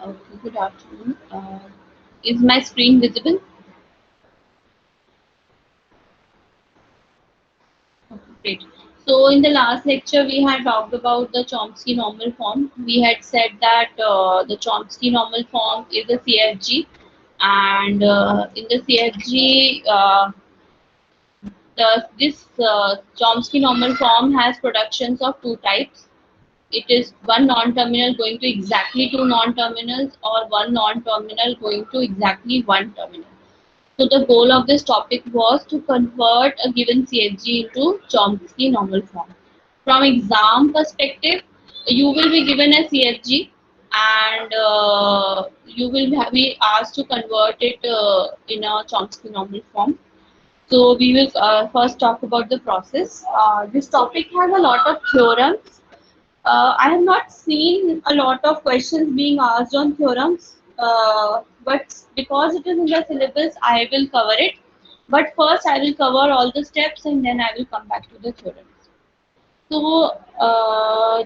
Okay, good afternoon. Is my screen visible? Okay, great. So in the last lecture, we had talked about the Chomsky normal form. We had said that the Chomsky normal form is a CFG, and in the CFG, this Chomsky normal form has productions of two types. It is one non-terminal going to exactly two non-terminals, or one non-terminal going to exactly one terminal. So the goal of this topic was to convert a given CFG into Chomsky normal form. From exam perspective, you will be given a CFG, and you will be asked to convert it in a Chomsky normal form. So we will first talk about the process. This topic has a lot of theorems. I have not seen a lot of questions being asked on theorems, but because it is in the syllabus, I will cover it. But first, I will cover all the steps and then I will come back to the theorems. So,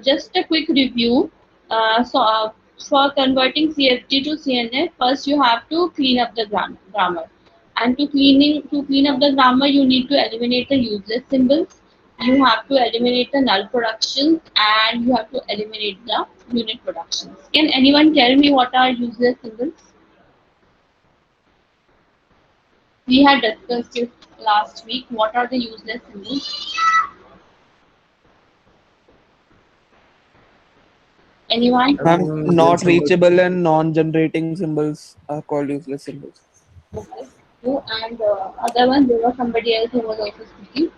just a quick review. For converting CFG to CNF, first you have to clean up the grammar. And to clean up the grammar, you need to eliminate the useless symbols. You have to eliminate the null productions, and you have to eliminate the unit productions. Can anyone tell me what are useless symbols? We had discussed it last week. What are the useless symbols? Anyone? I think Not useless symbols. reachable and non-generating symbols are called useless symbols. Okay. You and other one, there was somebody else who was also speaking.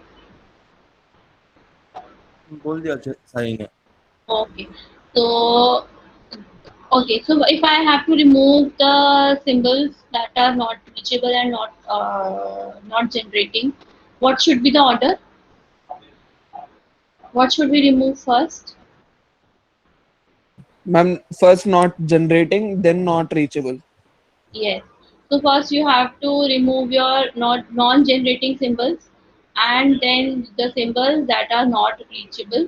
बोल दिया साई ने. Okay. So, okay. So if I have to remove the symbols that are not reachable and not generating, what should be the order? What should we remove first? Ma'am, first not generating, then not reachable. Yes. So first you have to remove your not non-generating symbols, and then the symbols that are not reachable,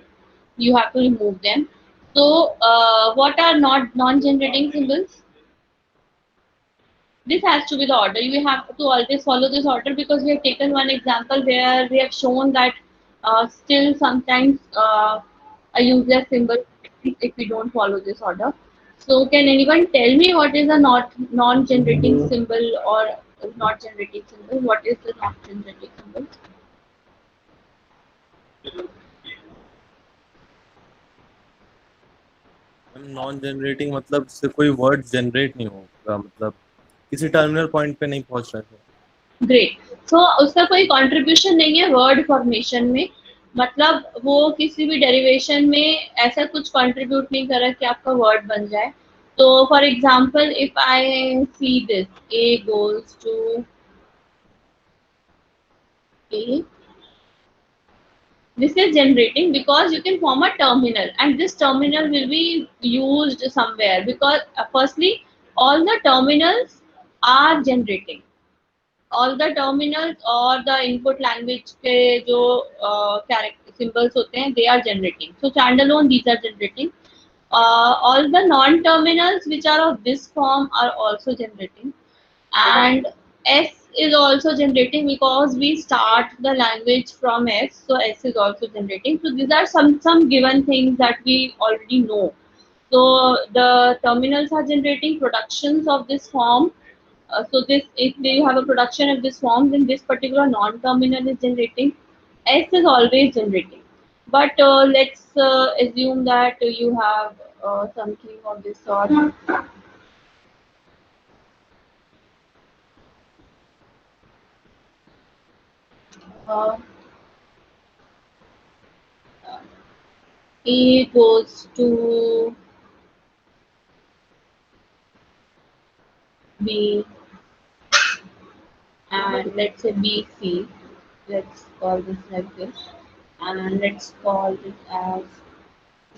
you have to remove them. So what are not non-generating symbols? This has to be the order. You have to always follow this order, because we have taken one example where we have shown that still sometimes a useless symbol if we don't follow this order. So can anyone tell me what is a not non-generating symbol or not generating symbol? What is the not generating symbol? Non generating मतलब इससे कोई word generate नहीं होगा, मतलब किसी terminal point पे नहीं पहुंच रहे थे. ग्रेट. सो उसका कोई कंट्रीब्यूशन नहीं है वर्ड फॉर्मेशन में. मतलब वो किसी भी डेरिवेशन में ऐसा कुछ कंट्रीब्यूट नहीं कर रहा कि आपका वर्ड बन जाए. तो for example if I see this A goes to A, this is generating because you can form a terminal, and this terminal will be used somewhere, because firstly all the terminals are generating. All the terminals or the input language के जो character symbols होते हैं, they are generating. So standalone these are generating. All the non-terminals which are of this form are also generating, and S is also generating because we start the language from S, so S is also generating. So these are some given things that we already know. So the terminals are generating productions of this form. So this, if we have a production of this form, then this particular non-terminal is generating. S is always generating. But let's assume that you have something of this sort. Uh, A goes to B, and let's say BC. Let's call this like this, and let's call this as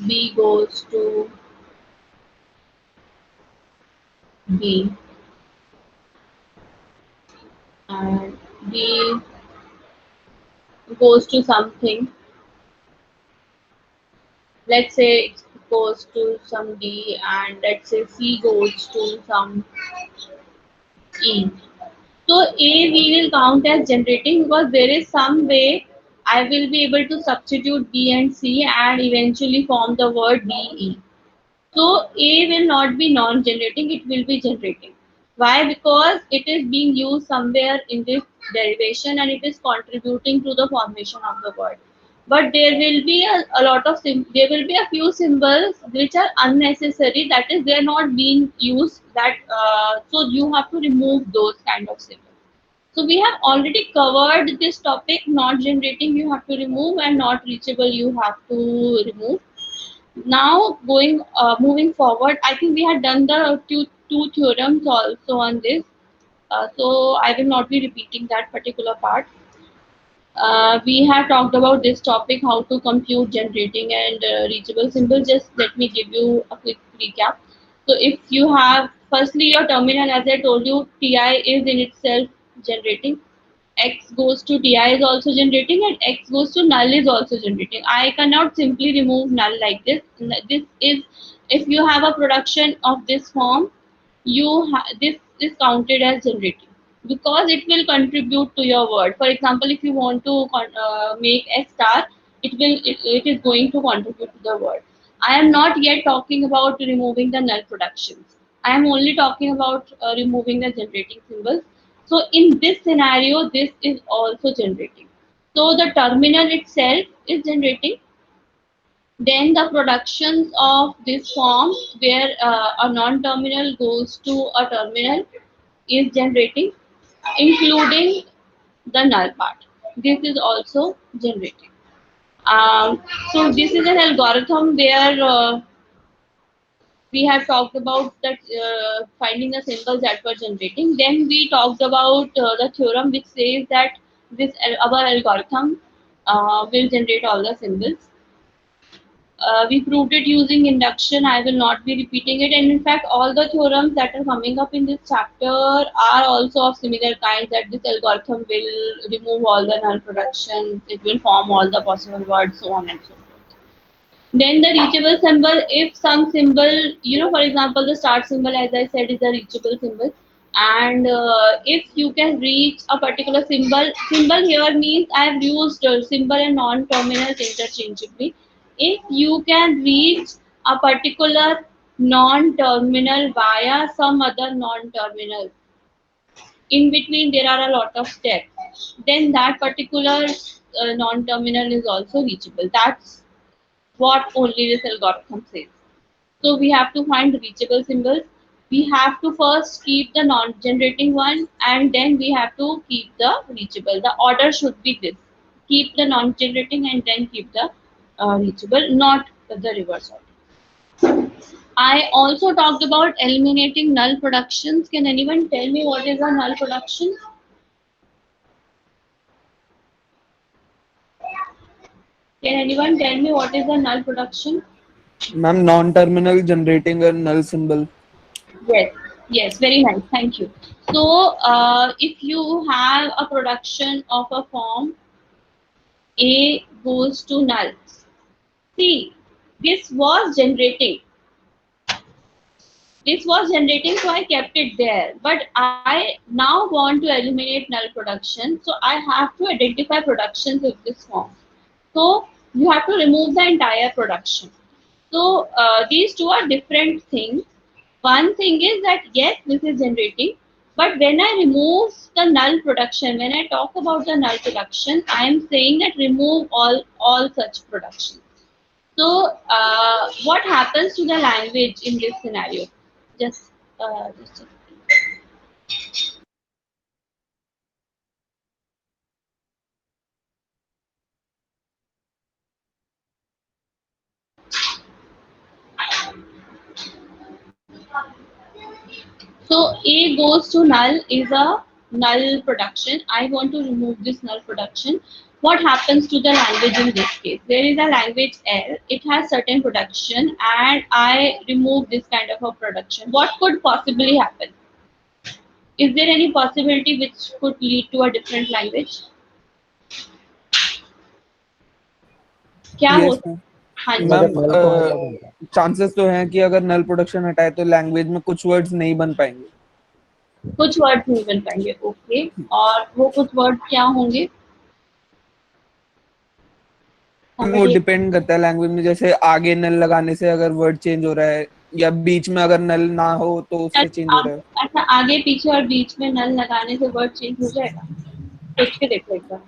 B goes to B, and B goes to something. Let's say goes to some D, and let's say C goes to some E. So A we will count as generating because there is some way I will be able to substitute B and C and eventually form the word DE. So A will not be non-generating, it will be generating. Why? Because it is being used somewhere in this derivation and it is contributing to the formation of the word. But there will be a lot of there will be a few symbols which are unnecessary. That is, they are not being used. So you have to remove those kind of symbols. So we have already covered this topic. Not generating you have to remove, and not reachable you have to remove. Now moving forward, I think we had done the two theorems also on this. So I will not be repeating that particular part. We have talked about this topic, how to compute generating and reachable symbols. Just let me give you a quick recap. So if you have, firstly, your terminal, as I told you, Ti is in itself generating. X goes to Ti is also generating, and X goes to null is also generating. I cannot simply remove null like this. This is, if you have a production of this form, this is counted as generating because it will contribute to your word. For example, if you want to make a star, it is going to contribute to the word. I am not yet talking about removing the null productions. I am only talking about removing the generating symbols. So in this scenario, this is also generating. So the terminal itself is generating. Then the productions of this form where a non-terminal goes to a terminal is generating, including the null part. This is also generating. So this is an algorithm where we have talked about that finding the symbols that were generating. Then we talked about the theorem which says that our algorithm will generate all the symbols. We proved it using induction. I will not be repeating it. And in fact, all the theorems that are coming up in this chapter are also of similar kind, that this algorithm will remove all the null productions, it will form all the possible words, so on and so forth. Then the reachable symbol, if some symbol, for example, the start symbol, as I said, is a reachable symbol. And if you can reach a particular symbol here means I have used symbol and non-terminals interchangeably. If you can reach a particular non-terminal via some other non-terminal, in between there are a lot of steps, then that particular non-terminal is also reachable. That's what only this algorithm says. So we have to find reachable symbols. We have to first keep the non-generating one, and then we have to keep the reachable. The order should be this: keep the non-generating and then keep the reachable, not the reverse order. I also talked about eliminating null productions. Can anyone tell me what is a null production? Can anyone tell me what is a null production? Ma'am, non-terminal generating a null symbol. Yes, yes, very nice. Thank you. So, if you have a production of a form, A goes to null. See, this was generating. This was generating, so I kept it there. But I now want to eliminate null production, so I have to identify productions of this form. So, you have to remove the entire production. So, these two are different things. One thing is that yes, this is generating, but when I remove the null production, when I talk about the null production, I am saying that remove all such productions. So what happens to the language in this scenario? Just So A goes to null is a null production. I want to remove this null production. What happens to the language in this case? There is a language L. It has certain production, and I remove this kind of a production. What could possibly happen? Is there any possibility which could lead to a different language? क्या हो Yes, ma'am. हाँ जी, ma'am अगर null को हटा देंगे chances तो हैं कि अगर नल प्रोडक्शन हटाए तो लैंग्वेज में कुछ वर्ड्स नहीं बन पाएंगे। कुछ वर्ड नहीं बन पाएंगे। ओके, और वो कुछ वर्ड क्या होंगे? वो हमें डिपेंड करता है लैंग्वेज में, जैसे आगे नल लगाने से अगर वर्ड चेंज हो रहा है या बीच में अगर नल ना हो तो उससे चेंज हो रहा है। अच्छा, आगे पीछे और बीच में नल लगाने से वर्ड चेंज हो जाएगा? सोच के देखो एक बार।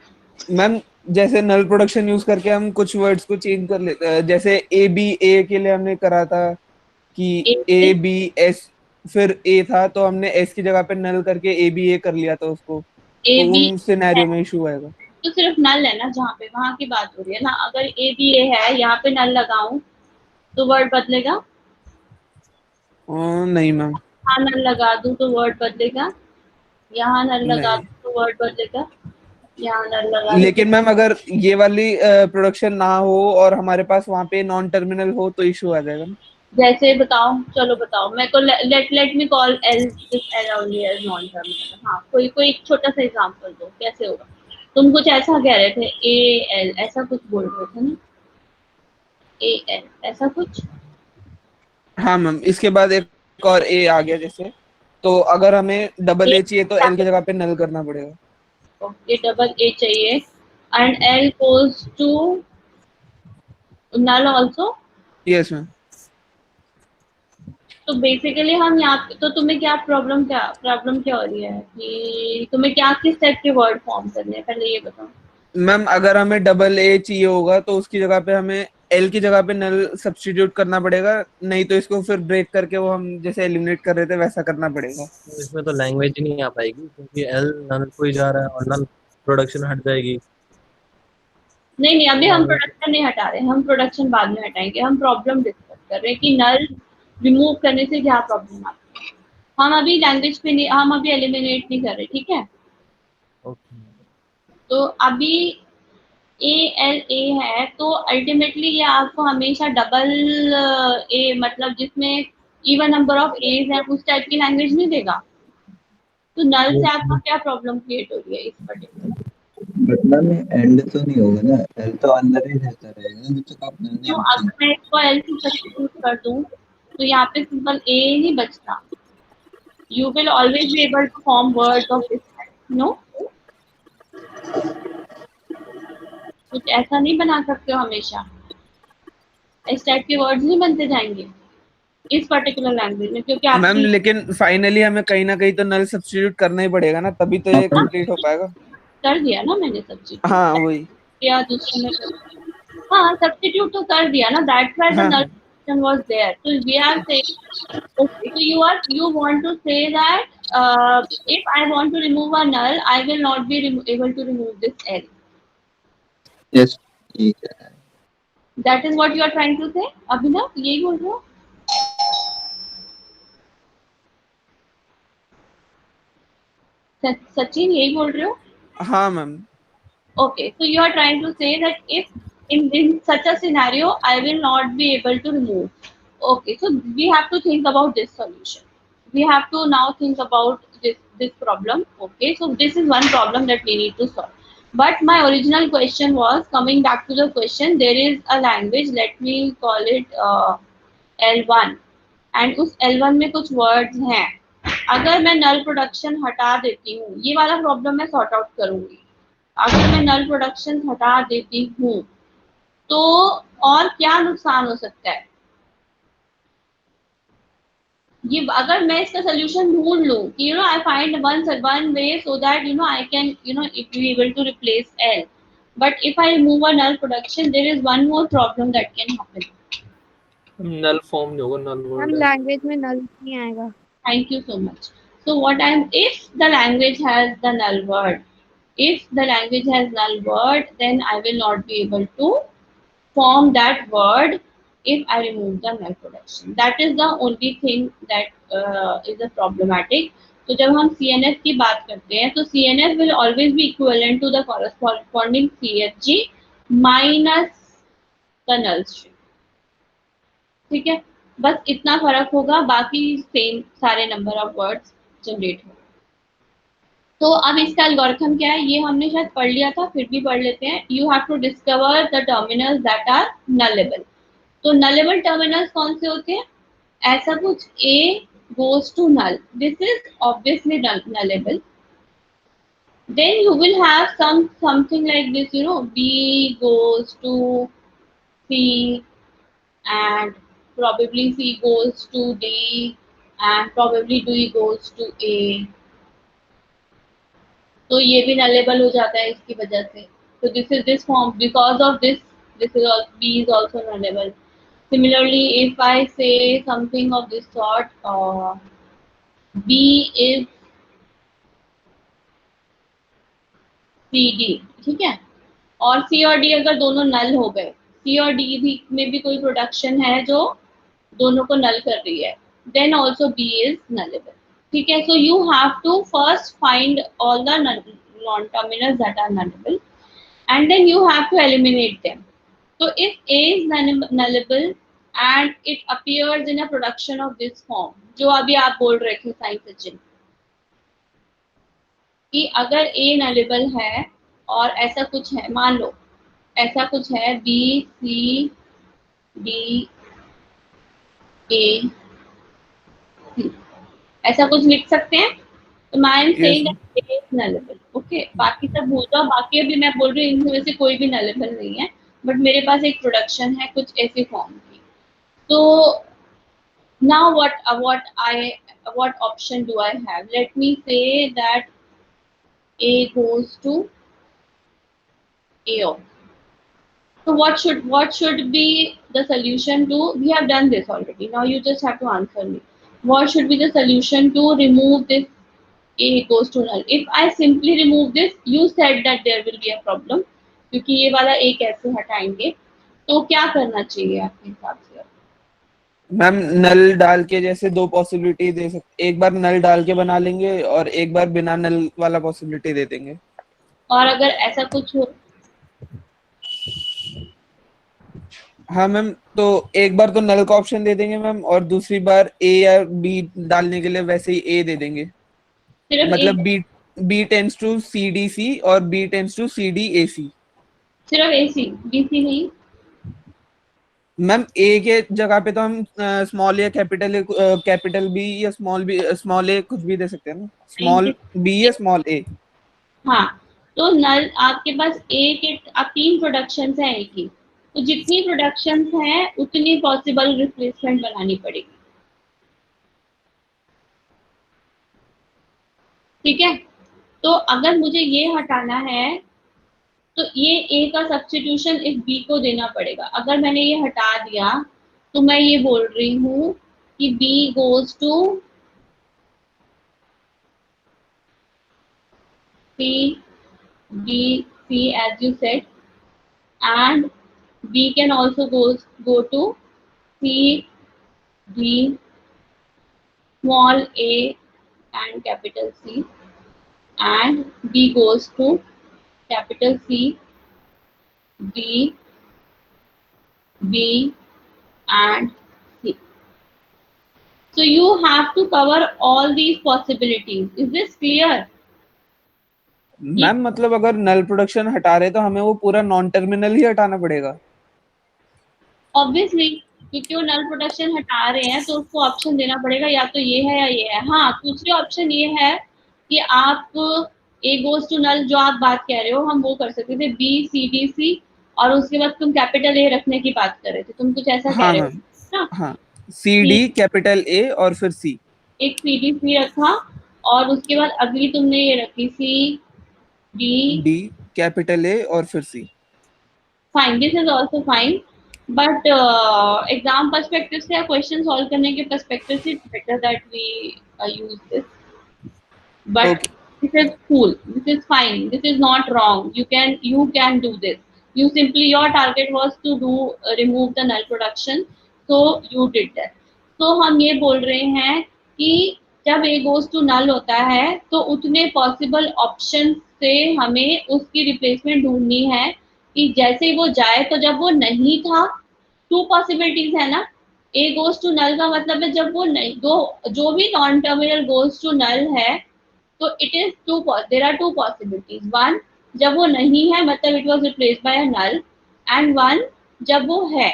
मैम जैसे नल प्रोडक्शन यूज करके हम कुछ वर्ड्स को चेंज कर लेते हैं, जैसे ए बी ए के लिए हमने करा था कि ए ए बी एस, फिर ए था तो हमने एस की जगह पे नल करके ए बी ए कर लिया था उसको, ए तो बी उन सिनेरियो में इशू आएगा। तो सिर्फ नल है ना, जहाँ पे वहां की बात हो रही है ना। अगर ए बी ए है, यहाँ पे नल लगाऊं तो वर्ड बदलेगा? नहीं मैम। यहाँ नल लगा दूं तो वर्ड बदलेगा? यहाँ नल लगा नहीं, दूं तो वर्ड बदलेगा? यहाँ नल लगा दूं तो? लेकिन मैम अगर ये वाली प्रोडक्शन ना हो और हमारे पास वहाँ पे नॉन टर्मिनल हो तो इशू आ जाएगा ना। जैसे बताओ, चलो बताओ मेरे को। Let me call L this L only as non terminal. हाँ, कोई कोई एक छोटा सा एग्जांपल दो, कैसे होगा? तुम कुछ ऐसा कह रहे थे, ए एल ऐसा कुछ बोल रहे थे ना, ए एल ऐसा कुछ। हाँ मैम, इसके बाद एक और ए आ गया जैसे, तो अगर हमें डबल ए ए चाहिए तो एल की जगह पे नल करना पड़ेगा। ये डबल ए चाहिए and L goes to null also. Yes ma'am. तो बेसिकली हम यहाँ पे, तो तुम्हें क्या प्रॉब्लम क्या हो रही है कि तुम्हें क्या किस टाइप के वर्ड फॉर्म करने हैं, पहले ये बताओ। मैम अगर हमें डबल ए चाहिए होगा तो उसकी जगह पे हमें एल की जगह पे नल सब्स्टिट्यूट करना पड़ेगा, नहीं तो इसको फिर ब्रेक करके वो हम जैसे एलिमिनेट कर रहे थे वैसा करना पड़ेगा। तो इसमें तो लैंग्वेज ही नहीं आ पाएगी क्योंकि एल नल को ही जा रहा है और नल प्रोडक्शन हट जाएगी। नहीं नहीं, अभी हम लैंग्वेज प्रोडक्शन नहीं हटा रहे, हम प्रोडक्शन बाद में हटाएंगे। हम प्रॉब्लम डिस्कस कर रहे हैं कि नल रिमूव करने से क्या प्रॉब्लम आती है। हम अभी लैंग्वेज पे नहीं, हम अभी एलिमिनेट नहीं कर रहे, ठीक है? ओके। तो अभी ए एल ए है, तो अल्टीमेटली ये आपको हमेशा डबल ए, मतलब जिसमें इवन नंबर ऑफ एज है, उस टाइप की लैंग्वेज नहीं देगा। तो नल से आपका क्या प्रॉब्लम क्रिएट हो रही है इस पर्टिकुलर? मतलब में एंड तो नहीं होगा ना, एल तो अंदर ही रहता रहेगा ना जब तक आप नल नहीं तो हटाएंगे। अगर मैं इसको एल से सब्स्टिट्यूट कर दूं तो यहाँ पे सिंपल ए नहीं बचता। You will always be able to form words of this type, no? कुछ ऐसा नहीं बना सकते हो हमेशा, इस टाइप के वर्ड्स नहीं बनते जाएंगे इस पर्टिकुलर लैंग्वेज में, क्योंकि मैम आपकी लेकिन फाइनली हमें कहीं ना कहीं तो नल सब्स्टिट्यूट करना ही पड़ेगा ना, तभी तो ये कंप्लीट हो पाएगा। कर दिया ना मैंने हाँ सब्स्टिट्यूट, वही। या दूसरे में कर, हाँ सब्स्टिट्यूट तो कर दिया ना, दैट्स व्हाई द हाँ null हाँ। function was there. So we are saying, okay, so you want to say that if I want to remove a null, I will not be able to remove this L. Yes, ठीक है। That is what you are trying to say, अभिनव, यही बोल रहे हो? सचिन, यही बोल रहे हो? हाँ ma'am. Okay, so you are trying to say that if in such a scenario, I will not be able to remove. Okay, so we have to think about this solution. We have to now think about this problem. Okay, so this is one problem that we need to solve. But my original question was, coming back to the question, there is a language. Let me call it L1, and उस L1 में कुछ words हैं। अगर मैं null production हटा देती हूँ, ये वाला problem मैं sort out करूंगी। अगर मैं नल प्रोडक्शन हटा देती हूँ तो और क्या नुकसान हो सकता है? ये अगर मैं इसका सोल्यूशन ढूंढ लूं कि I find one way so that I can if you able to replace L, but if I remove a null production, there is one more problem that can happen. Null form नहीं होगा, नल हम word है। Language में नल नहीं आएगा। Thank you so much. So what I'm, if the language has the null word, if the language has null word, then I will not be able to form that word if I remove the null production. That is the only thing that is a problematic. तो जब हम CNF की बात करते हैं तो CNF will always be equivalent to the corresponding CFG minus the null string. ठीक है, बस इतना फर्क होगा, बाकी सेम सारे नंबर ऑफ वर्ड्स जनरेट होंगे। तो अब इसका एल्गोरिथम क्या है, ये हमने शायद पढ़ लिया था, फिर भी पढ़ लेते हैं। You have to discover the terminals that are nullable. तो नलेबल टर्मिनल्स कौन से होते हैं? ऐसा कुछ A goes to null, this is obviously nullable. Then you will have something like this, you know, B goes to C and probably C goes to D and probably D goes to A. तो ये भी nullable हो जाता है इसकी वजह से. So this form, because of this is also, B is also nullable. Similarly, if I say something of this sort, B is CD, ठीक है, और C और D अगर दोनों नल हो गए, C और D भी में भी कोई प्रोडक्शन है जो दोनों को नल कर रही है, then also B is nullable. ठीक है, so you have to first find all the non-terminals that are nullable and then you have to eliminate them. So if A is nullable and it appears in a production of this form, जो अभी आप बोल रहे थे साई सचिन, कि अगर A nullable है और ऐसा कुछ है, मान लो ऐसा कुछ है B C D A C, ऐसा कुछ लिख सकते हैं. तो I am saying that A is nullable. Okay, बाकी सब भूल जाओ, बाकी अभी मैं बोल रही हूँ इनमें से कोई भी nullable नहीं है, बट मेरे पास एक प्रोडक्शन है कुछ ऐसे फॉर्म की. तो now what option do I have? Let me say that A goes to A. So what should be the solution to? We have done this already. Now you just have to answer me. What should be the solution to remove this A goes to null? If I simply remove this, you said that there will be a problem, क्योंकि ये वाला A कैसे हटाएंगे? तो क्या करना चाहिए आपके हिसाब से? मैम नल डाल के जैसे दो पॉसिबिलिटी दे सकते, एक बार नल डाल के बना लेंगे और एक बार बिना नल वाला पॉसिबिलिटी दे देंगे. और अगर ऐसा कुछ हो, हाँ मैम, तो एक बार तो नल का ऑप्शन दे देंगे मैम और दूसरी बार ए या बी डालने के लिए वैसे ही ए दे देंगे. सिर्फ मतलब A, B tends to C D C और B tends to C D A C. सिर्फ AC, BC नहीं. मैम ए के जगह पे तो हम स्मॉल या कैपिटल बी या स्मॉल ए कुछ भी दे सकते हैं ना, स्मॉल बी या स्मॉल ए. हाँ, तो नल आपके पास A के अब 3 प्रोडक्शंस हैं A की, तो जितनी प्रोडक्शंस हैं उतनी पॉसिबल रिप्लेसमेंट बनानी पड़ेगी. ठीक है, तो अगर मुझे ये हटाना है तो ये A का सब्स्टिट्यूशन इस B को देना पड़ेगा. अगर मैंने ये हटा दिया तो मैं ये बोल रही हूँ कि B goes to C D C as you said, and B can also go to C D small a and capital C, and B goes to capital C D B and C. So you have to cover all these possibilities. Is this clear? Ma'am मतलब अगर नल production हटा रहे तो हमें वो पूरा non terminal ही हटाना पड़ेगा. ऑब्वियसली, क्योंकि वो नल प्रोडक्शन हटा रहे हैं तो उसको ऑप्शन देना पड़ेगा, या तो ये है या ये है. हाँ, दूसरी ऑप्शन ये है कि आप A goes to null जो आप बात कह रहे हो हम वो कर सकते थे, B C D C और उसके बाद तुम कैपिटल A रखने की बात कर रहे थे, तुम कुछ ऐसा कह रहे हो ना? हाँ, C D कैपिटल A और फिर C. एक C D C रखा और उसके बाद अगली तुमने ये रखी C D कैपिटल A और फिर C. Fine, this is also fine, but exam perspective से या क्वेश्चन सॉल्व करने के पर्सपेक्टिव से better that we use this. But this is cool, this is fine, this is not wrong. You can do this. You simply, your target was to do remove the null production, so you did that. So हम ये बोल रहे हैं कि जब A goes to null होता है तो उतने पॉसिबल ऑप्शन से हमें उसकी रिप्लेसमेंट ढूंढनी है कि जैसे ही वो जाए, तो जब वो नहीं था, 2 पॉसिबिलिटीज है ना. A goes to null का मतलब है जब वो नहीं, जो भी non terminal goes to null है तो it is there are 2 possibilities. One, जब वो नहीं है मतलब it was replaced by a null, and one जब वो है.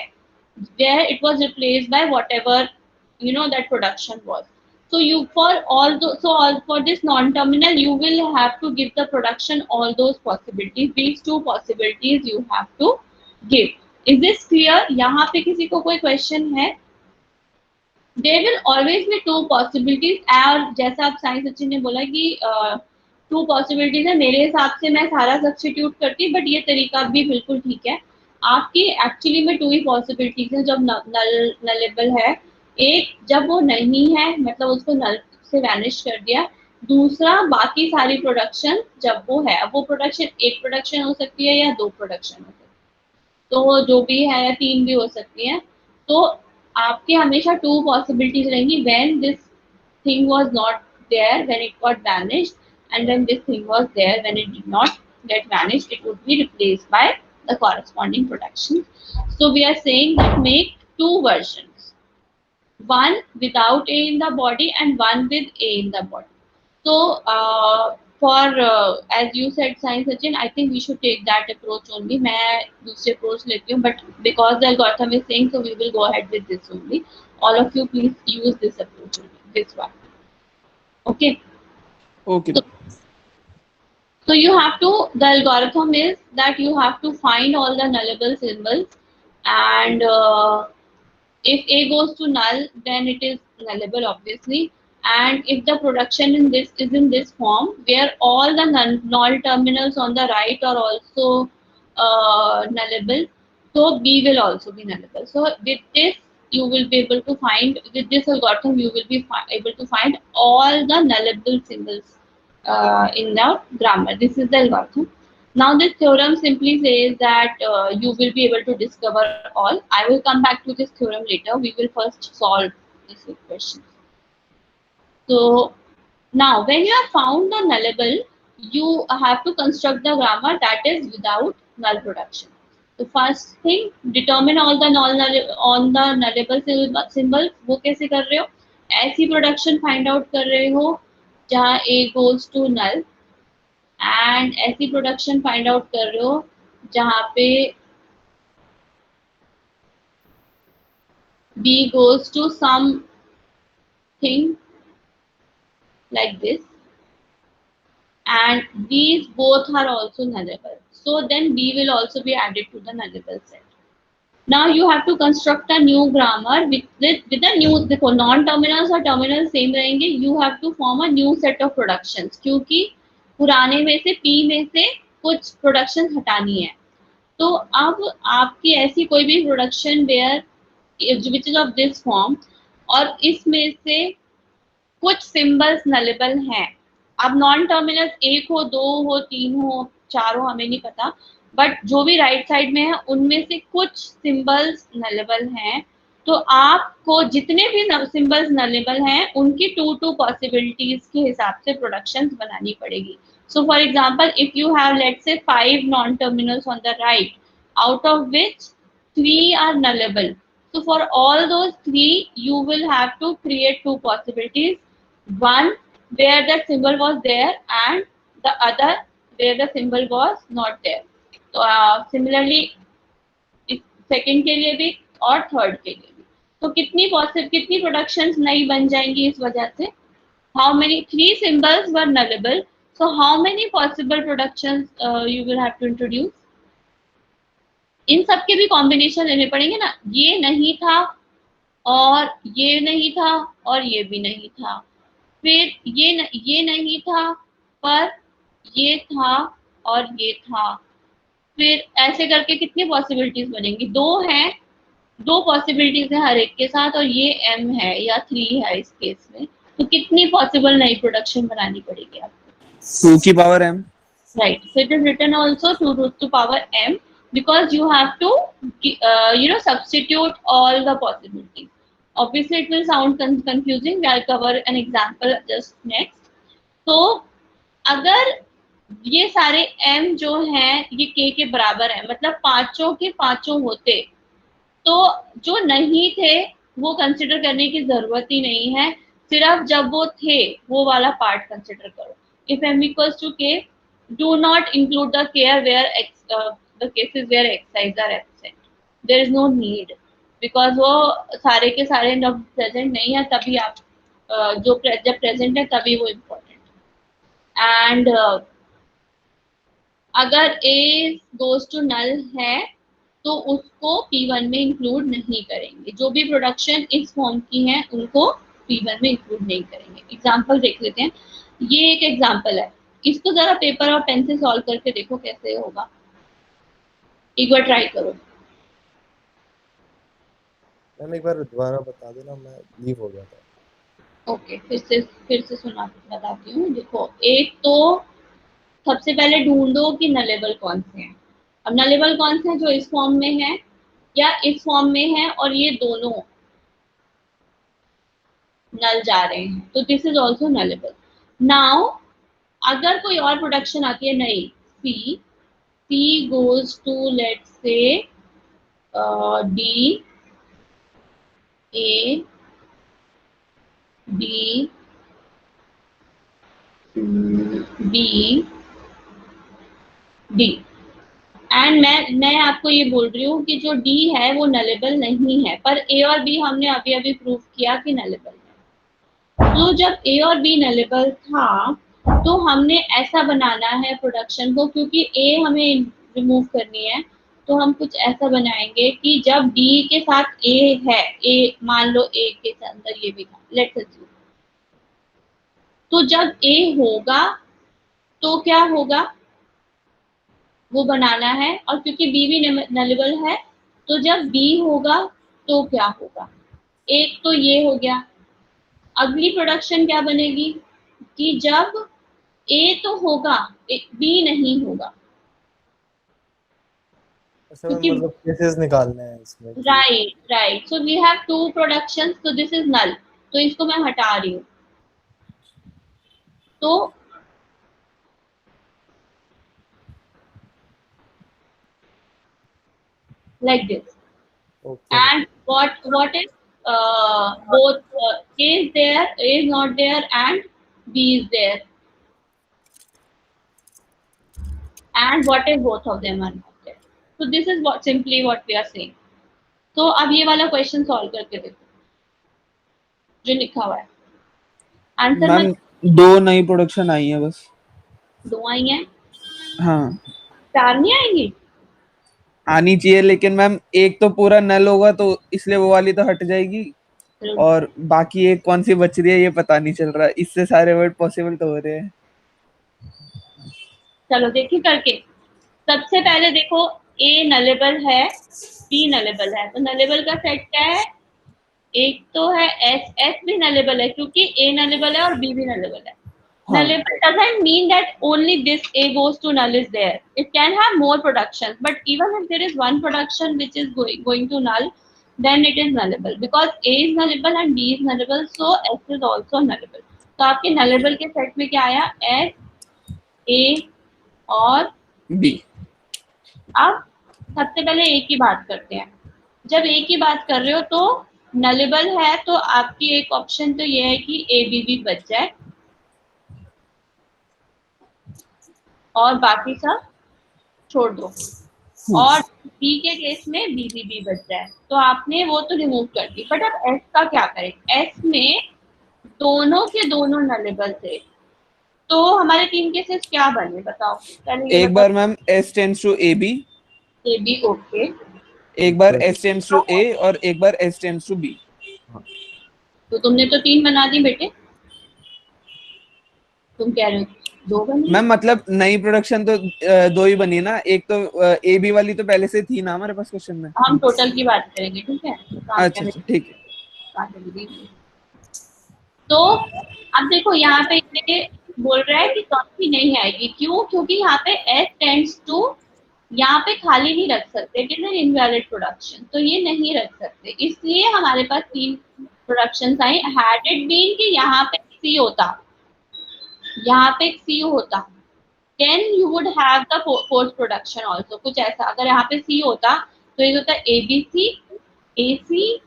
where it was replaced by whatever that production was. So you for all the so all for this non-terminal you will have to give the production all those possibilities. These two possibilities you have to give. Is this clear? यहाँ पे किसी को कोई question है? There will always be two possibilities. और जैसा आप साई सचिन ने बोला कि टू पॉसिबिलिटीज है, मेरे हिसाब से मैं सारा सब्स्टिट्यूट करती, बट ये तरीका भी बिल्कुल ठीक है. आपकी एक्चुअली में टू ही पॉसिबिलिटीज है जब नलेबल है. एक जब वो नहीं है, मतलब उसको नल से वैनिश कर दिया. दूसरा बाकी सारी प्रोडक्शन जब वो है. अब वो प्रोडक्शन एक प्रोडक्शन हो सकती है या दो प्रोडक्शन हो सकती है, तो जो भी है या तीन भी हो सकती है. तो आपके हमेशा टू पॉसिबिलिटीज रहेंगी. When this thing was not there, when it got vanished, and when this thing was there, when it did not get vanished, it would be replaced by the corresponding production. So we are saying that make two versions, one without A in the body and one with A in the body. So as you said Sai Sachin, I think we should take that approach only. मैं दूसरे approach लेती हूँ, but because the algorithm is saying, so we will go ahead with this only. All of you please use this approach only, this one. Okay. Okay. So you have to, the algorithm is that you have to find all the nullable symbols, and if A goes to null, then it is nullable obviously. And if the production in this is in this form, where all the null terminals on the right are also nullable, so B will also be nullable. So with this you will be able to find, with this algorithm you will be able to find all the nullable symbols in the grammar. This is the algorithm. Now this theorem simply says that you will be able to discover all. I will come back to this theorem later. We will first solve this equation. So now when you have found the nullable, you have to construct the grammar that is without null production. The first thing, determine all the nullable symbols. वो कैसे कर रहे हो? ऐसी production find out कर रहे हो जहाँ A goes to null, and ऐसी production find out कर रहे हो जहाँ पे B goes to something like this, and these both are also nullable. So then B will also be added to the nullable set. Now you have to construct a new grammar with a new, देखो non-terminals और terminals same रहेंगे. You have to form a new set of productions, क्योंकि पुराने में से P में से कुछ प्रोडक्शन हटानी है. तो अब आपकी ऐसी कोई भी production where which is of this form, और इसमें से कुछ सिंबल्स नलेबल हैं. अब नॉन टर्मिनल्स एक हो, दो हो, तीन हो, चार हो, हमें नहीं पता, बट जो भी राइट साइड में है उनमें से कुछ सिंबल्स नलेबल हैं. तो आपको जितने भी सिंबल्स नलेबल हैं उनकी टू पॉसिबिलिटीज के हिसाब से प्रोडक्शंस बनानी पड़ेगी. So for example, if you have let's say 5 non-terminals on the right, out of which 3 are nullable. So for all those 3, you will have to create two possibilities. One where the symbol was there, and the other where the symbol was not there. So similarly, second के लिए भी और third के लिए भी. तो कितनी productions नई बन जाएंगी इस वजह से? How many? 3 symbols were nullable. So how many possible productions you will have to introduce? इन सब के भी कॉम्बिनेशन लेने पड़ेंगे ना. ये नहीं था और ये नहीं था और ये भी नहीं था, फिर ये नहीं था पर ये था और ये था, फिर ऐसे करके कितनी पॉसिबिलिटीज बनेंगी? 2 हैं, 2 पॉसिबिलिटीज है हर एक के साथ, और ये m है या 3 है इस केस में. तो कितनी पॉसिबल नई प्रोडक्शन बनानी पड़ेगी आपको? 2 की power m. Right. So it is written also 2 to power m, because you have to substitute all the possibilities. Obviously it will sound confusing. I'll cover an example just next. So अगर ये सारे m जो हैं ये k के बराबर है, मतलब पांचों के पांचों होते, तो जो नहीं थे वो कंसिडर करने की जरूरत ही नहीं है. सिर्फ जब वो थे वो वाला पार्ट कंसिडर करो. If m equals to k, do not include the care where the cases where x i's are absent. There is no need. Because वो सारे के सारे जब प्रेजेंट नहीं है तभी आप जब प्रेजेंट है तभी वो इम्पोर्टेंट। एंड अगर A गोज टू नल है तो उसको P1 में इंक्लूड नहीं करेंगे। जो भी प्रोडक्शन इस फॉर्म की हैं उनको P1 में इंक्लूड नहीं करेंगे। एग्जांपल देख लेते हैं। ये एक एग्जांपल है, इसको जरा पेपर और पेन से सॉल्व करके देखो कैसे होगा, एक बार ट्राई करो। मैम एक बार दोबारा बता देना, मैं लीव हो गया था। ओके, फिर से सुना बताती हूँ। देखो, एक तो सबसे पहले ढूंढो कि नलेबल कौन से हैं। अब नलेबल कौन से हैं? जो इस फॉर्म में है या इस फॉर्म में है और ये दोनों नल जा रहे हैं, तो this is also nullable. Now अगर कोई और प्रोडक्शन आती है, नहीं, C goes to let's say D, A, B, B, D, and मैं आपको ये बोल रही हूँ कि जो डी है वो नलेबल नहीं है, पर ए और बी हमने अभी अभी प्रूव किया कि नलेबल है। तो जब ए और बी नलेबल था तो हमने ऐसा बनाना है प्रोडक्शन को, क्योंकि ए हमें रिमूव करनी है, तो हम कुछ ऐसा बनाएंगे कि जब डी के साथ ए है, ए मान लो ए के अंदर ये भी था, लेट्स अज्यूम, तो जब ए होगा तो क्या होगा वो बनाना है, और क्योंकि बी भी नलेबल है तो जब बी होगा तो क्या होगा। एक तो ये हो गया। अगली प्रोडक्शन क्या बनेगी कि जब ए तो होगा, बी नहीं होगा, अच्छा मैम, क्योंकि मतलब केसेस निकालने हैं इसमें कि right, so we have two productions, तो दिस इज नल, तो इसको मैं हटा रही हूँ। तो like this, okay and what is both A is there, A is not there, and B is there, and what if both of them are not there? So this is what simply what we are saying. तो अब ये वाला question solve करके देखो जो लिखा हुआ है। आंसर में मैम 2 नई प्रोडक्शन आई है बस। 2 आई हैं, हाँ 4 नहीं आएंगी? आनी चाहिए, लेकिन मैम एक तो पूरा नल होगा तो इसलिए वो वाली तो हट जाएगी, और बाकी एक कौन सी बच रही है ये पता नहीं चल रहा। इससे सारे वर्ड पॉसिबल तो हो रहे हैं। चलो देखिए करके। सबसे पहले देखो, ए नलेबल है, बी नलेबल है, तो नलेबल का सेट क्या है? एक तो है एस, एस भी नलेबल है क्योंकि ए नलेबल है और बी भी नलेबल है। हाँ। Nullable doesn't mean that only this A goes to null is there. It can have more productions, but even if there is one production which is going to null, then it is nullable because A is nullable and B is nullable, so S is also nullable. तो आपके nullable के set में क्या आया? S, A और B. अब सबसे पहले A की बात करते हैं। जब A की बात कर रहे हो तो nullable है, तो आपकी एक ऑप्शन तो ये है कि A B भी बच जाए और बाकी सब छोड़ दो, और बी के केस में बी बी बच जाए, तो आपने वो तो रिमूव कर दी। बट अब एस का क्या करें? एस में दोनों के दोनों नलेबल थे, तो हमारे 3 केसेस क्या बने बताओ पहले। एक बार ma'am S tends to A B, A B, okay, एक बार एस टेंड्स टू ए, और एक बार एस टेंड्स टू बी। तो तुमने तो 3 बना दी बेटे, तुम कह रहे हो 2 बनी। मैम मतलब नई प्रोडक्शन तो 2 ही बनी ना, एक तो ए बी वाली तो पहले से थी ना हमारे पास क्वेश्चन में। हम टोटल की बात करेंगे, ठीक है? अच्छा ठीक है। तो अब देखो यहाँ पे ये बोल रहा है कि कौन सी नहीं आएगी, क्यों? क्योंकि यहाँ पे S टेंड्स टू, यहाँ पे खाली नहीं रख सकते, it is an invalid production, तो ये नहीं रख सकते, इसलिए हमारे पास 3 प्रोडक्शन आई। हैड इट बीन कि यहाँ पे C होता, यहाँ पे C होता, then you would have the fourth production also, कुछ ऐसा। अगर यहाँ पे C होता तो ये होता ABC, AC,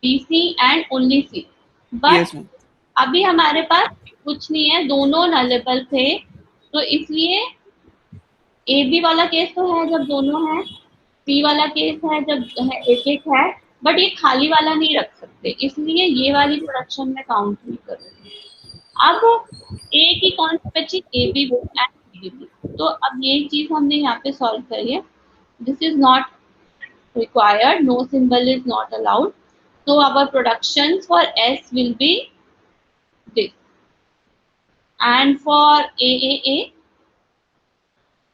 BC and only C, but Yes, ma'am. अभी हमारे पास कुछ नहीं है, दोनों नलेबल थे, तो इसलिए AB वाला केस तो है जब दोनों हैं, सी वाला केस है जब है, एक एक है, बट ये खाली वाला नहीं रख सकते, इसलिए ये वाली प्रोडक्शन में काउंट नहीं करूंगी। अब ए की कौन सी बची, A B and B B. तो अब ये चीज हमने यहाँ पे सॉल्व करी है। This is not required, no symbol is not allowed, so our productions for S will be this, and for AAA,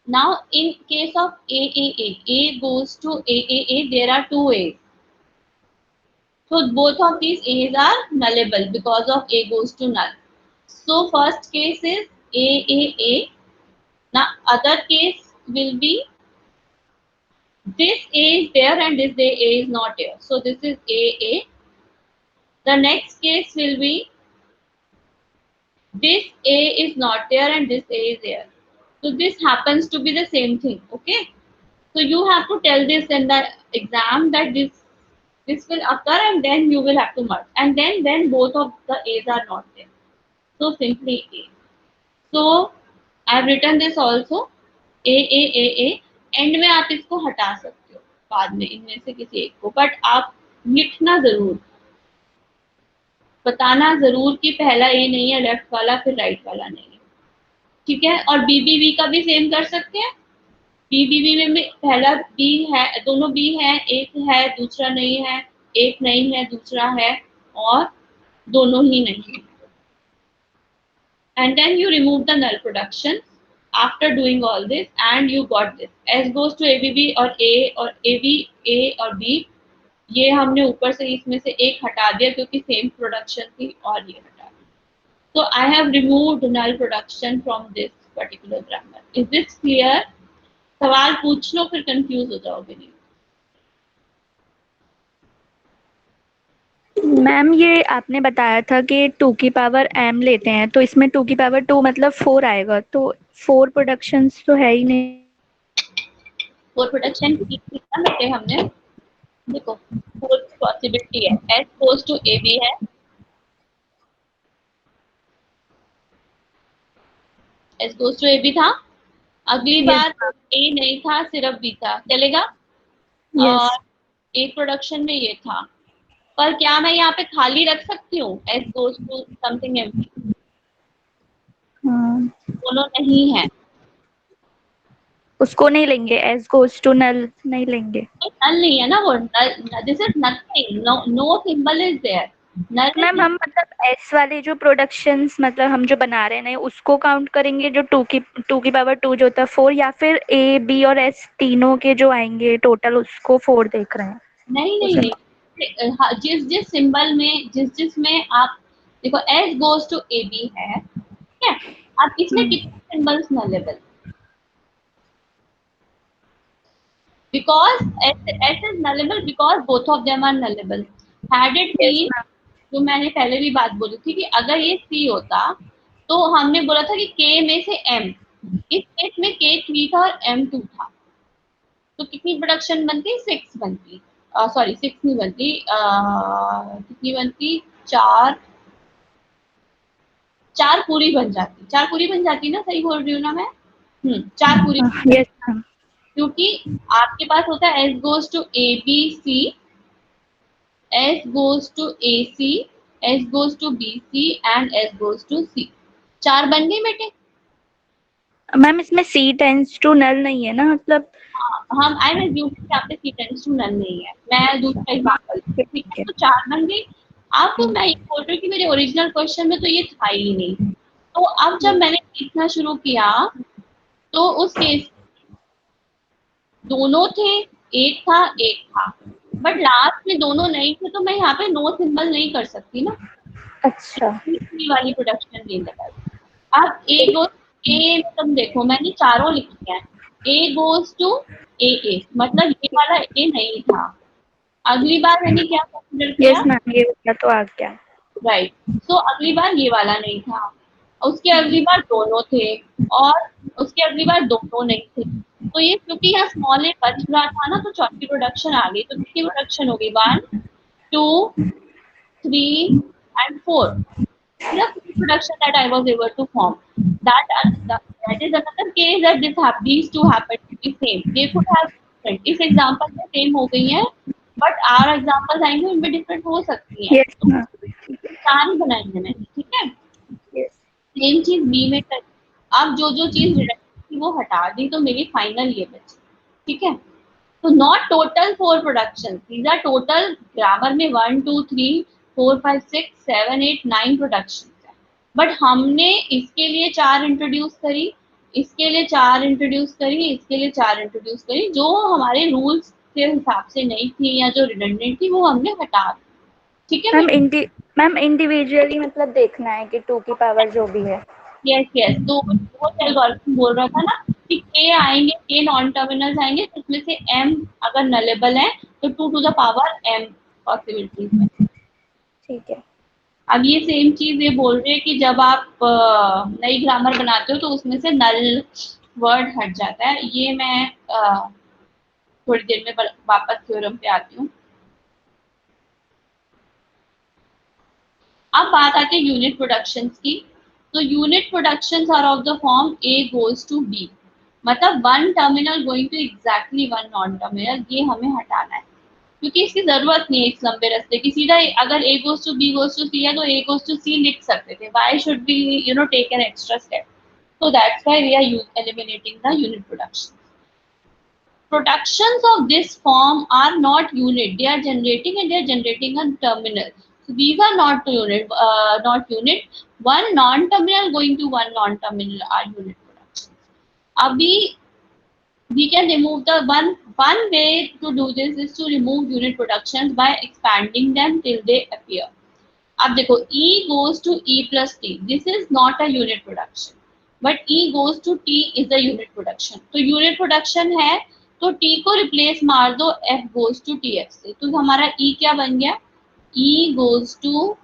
now in case of AAA, A goes to AAA, there are two A's, so both of these A's are nullable because of A goes to null. So first case is AAA. Now other case will be this A is there and this A is not here, so this is AA. The next case will be this A is not there and this A is there. So this happens to be the same thing, okay? So you have to tell this in the exam that this will occur and then you will have to merge. And then both of the A's are not there. So simply A. So I have written this also, A. And में आप इसको हटा सकते हो बाद में इनमें से किसी एक को, बट आप लिखना जरूर, बताना जरूर कि पहला ए नहीं है लेफ्ट वाला फिर राइट वाला नहीं है, ठीक है? और बीबीबी का भी सेम कर सकते हैं। बीबीबी में पहला बी है, दोनों बी है, एक है दूसरा नहीं है, एक नहीं है दूसरा है, और दोनों ही नहीं है। And then you remove the null production after doing all this and you got this. S goes to ABB और ए और एबी, ए और बी, ये हमने ऊपर से इसमें से एक हटा दिया क्योंकि सेम प्रोडक्शन थी, और ये हटा दिया। So I have removed null production from this particular grammar. Is this clear? सवाल पूछ लो फिर कंफ्यूज हो जाओगे नहीं। मैम ये आपने बताया था कि 2 की पावर m लेते हैं, तो इसमें 2 की पावर 2 मतलब 4 आएगा, तो 4 प्रोडक्शंस तो है ही नहीं। 4 प्रोडक्शन कितना लेते हैं हमने, देखो 4 पॉसिबिलिटी है, S goes to AB है, S goes to AB था, अगली बार A नहीं था सिर्फ B था, चलेगा? और एक प्रोडक्शन में ये था, पर क्या मैं यहाँ पे खाली रख सकती हूँ S goes to something empty? दोनों नहीं है, उसको नहीं लेंगे, एस गोज टू नल नहीं लेंगे। नल नहीं है ना वो, this is nothing, no symbol is there. Ma'am हम मतलब एस वाले जो प्रोडक्शंस मतलब हम जो बना रहे हैं उसको काउंट करेंगे, जो 2 की पावर 2 जो होता है 4, या फिर ए बी और एस तीनों के जो आएंगे टोटल उसको 4 देख रहे हैं? नहीं, जिस सिंबल में जिस में आप देखो S goes to A B है, ठीक है? आप इसमें कितने symbols nullable, because S is nullable because both of them are nullable. Had it been, जो मैंने पहले भी बात बोली थी कि अगर ये C होता तो हमने बोला था कि K में से M, इस केस में K 3 था और M 2 था, तो कितनी प्रोडक्शन बनती, 6 बनती, सॉरी 6 नहीं बनती, कितनी बनती, 4 पूरी बन जाती, 4 पूरी बन जाती ना, सही बोल रही हूँ ना मैं? 4 पूरी, क्योंकि आपके पास होता है S goes to ABC, S goes to AC, S goes to BC and S goes to C। 4 बन गई बेटे? मैम इसमें C टेंड्स टू नल नहीं है ना, मतलब हम आई एम अज्यूमिंग कि आपके C टेंड्स टू नल नहीं है, मैं दूसरा ही बात कर, ठीक है? तो 4 बन गई। अब मैं ये बोल रही हूँ कि मेरे ओरिजिनल क्वेश्चन में तो ये था ही नहीं, तो अब जब मैंने लिखना शुरू किया तो उस केस दोनों थे, एक था एक था, बट लास्ट में दोनों नहीं थे, तो मैं यहाँ पे नो सिंबल नहीं कर सकती ना। अच्छा, वाली प्रोडक्शन नहीं लगा। अब ए गोज ए, तुम देखो मैंने चारों लिखे हैं, ए गोज टू ए, मतलब ये वाला ए नहीं था। अगली बार मैंने क्या कंसीडर किया? यस मैम, ये वाला तो आ गया, राइट। सो अगली बार ये वाला नहीं था, उसके अगली बार दोनों थे, और उसके अगली बार दोनों नहीं थे, तो ये क्योंकि यहाँ स्मॉल ए बच रहा था ना, तो चौथी प्रोडक्शन आ गई। तो कितनी प्रोडक्शन होगी, 1 2 3 and 4, the production that I was able to form. That is another case that these two happened to be same. They could have different, इस एग्जांपल में सेम हो गई है बट आर एग्जांपल्स आएंगे उनमें डिफरेंट हो सकती हैं, यस तो मैम, 4 ही बनाएंगे मैंने, ठीक है। यस सेम चीज बी में कर, अब जो जो चीज रिडक्शन थी वो हटा दी तो मेरी फाइनल ये बची, ठीक है। तो not total 4 production, these are total grammar में 1 2 3 4 5 6 7 8 9 प्रोडक्शन है, बट हमने इसके लिए 4 इंट्रोड्यूस करी, इसके लिए 4 इंट्रोड्यूस करी, इसके लिए 4 इंट्रोड्यूस करी, जो हमारे रूल्स के हिसाब से नहीं थी या जो रिडंडेंट थी वो हमने हटा दी, ठीक है मैम। बेटा। मैम इंडिविजुअली मतलब देखना है कि 2 की पावर जो भी है। यस यस, तो वो एल्गोरिथम बोल रहा था ना कि के आएंगे, के नॉन टर्मिनल्स आएंगे, जिसमें से m अगर नलेबल है तो 2 two the power m possibilities है। ठीक है। अब ये सेम चीज ये बोल रहे हैं कि जब आप नई ग्रामर बनाते हो तो उसमें से नल वर्ड हट जाता है, ये मैं थोड़ी देर में वापस थ्योरम पे आती हूँ। अब बात आती है यूनिट प्रोडक्शंस की, तो unit productions are of the form A goes to B, मतलब one terminal going to exactly one non terminal, ये हमें हटाना है क्योंकि इसकी जरूरत नहीं है इस लंबे रास्ते की, सीधा अगर A goes to B goes to C है तो A goes to C लिख सकते थे, why should we take an extra step, so that's why we are eliminating the unit production. Productions of this form are not unit, they are generating and they are generating a terminal, so these are not unit, one non-terminal going to one non-terminal are unit productions. Abhi we can remove the one way to do this is to remove unit productions by expanding them till they appear. अब देखो E goes to E plus T, this is not a unit production, but E goes to T is the unit production. तो unit production है तो T को replace मार दो F goes to TF से, तो हमारा E क्या बन गया, E goes to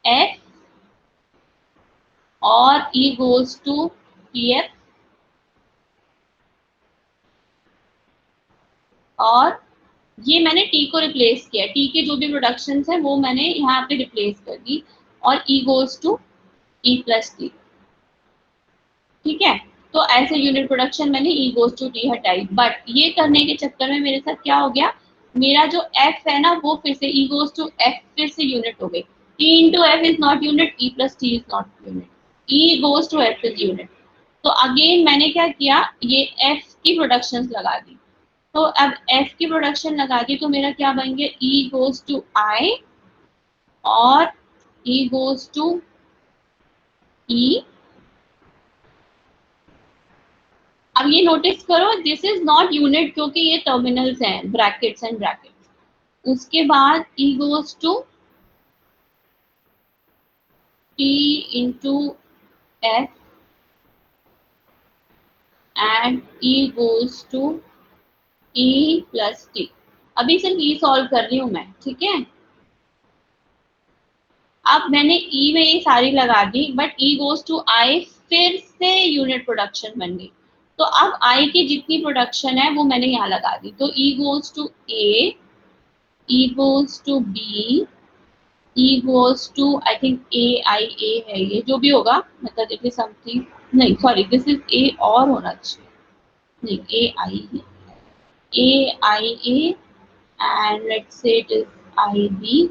F और E goes to TF, और ये मैंने T को रिप्लेस किया, T के जो भी प्रोडक्शंस हैं वो मैंने यहाँ पे रिप्लेस कर दी, और E goes to E plus T, ठीक है। तो ऐसे यूनिट प्रोडक्शन मैंने E goes to T हटाई, बट ये करने के चक्कर में मेरे साथ क्या हो गया, मेरा जो F है ना वो फिर से E goes to F फिर से यूनिट हो गई, T into F is not unit, E plus T is not unit, E goes to F is unit। तो अगेन मैंने क्या किया, ये F की प्रोडक्शंस लगा दी, तो अब F की प्रोडक्शन लगा दी तो मेरा क्या बन गया, E goes to I और E goes to E। अब ये नोटिस करो दिस इज नॉट यूनिट क्योंकि ये टर्मिनल्स हैं, ब्रैकेट्स एंड ब्रैकेट्स। उसके बाद E goes to T into F and E goes to E plus T। अभी सिर्फ E सॉल्व कर रही हूँ मैं, ठीक है। अब मैंने E में ये सारी लगा दी, but E goes to I फिर से यूनिट प्रोडक्शन बन गई, तो अब I की जितनी प्रोडक्शन है वो मैंने यहाँ लगा दी, तो E goes to A, E goes to B, E goes to I think A I A है, ये जो भी होगा, मतलब इट इज समथिंग, नहीं सॉरी दिस इज A और होना चाहिए, नहीं A I है, A I A and let's say it is I B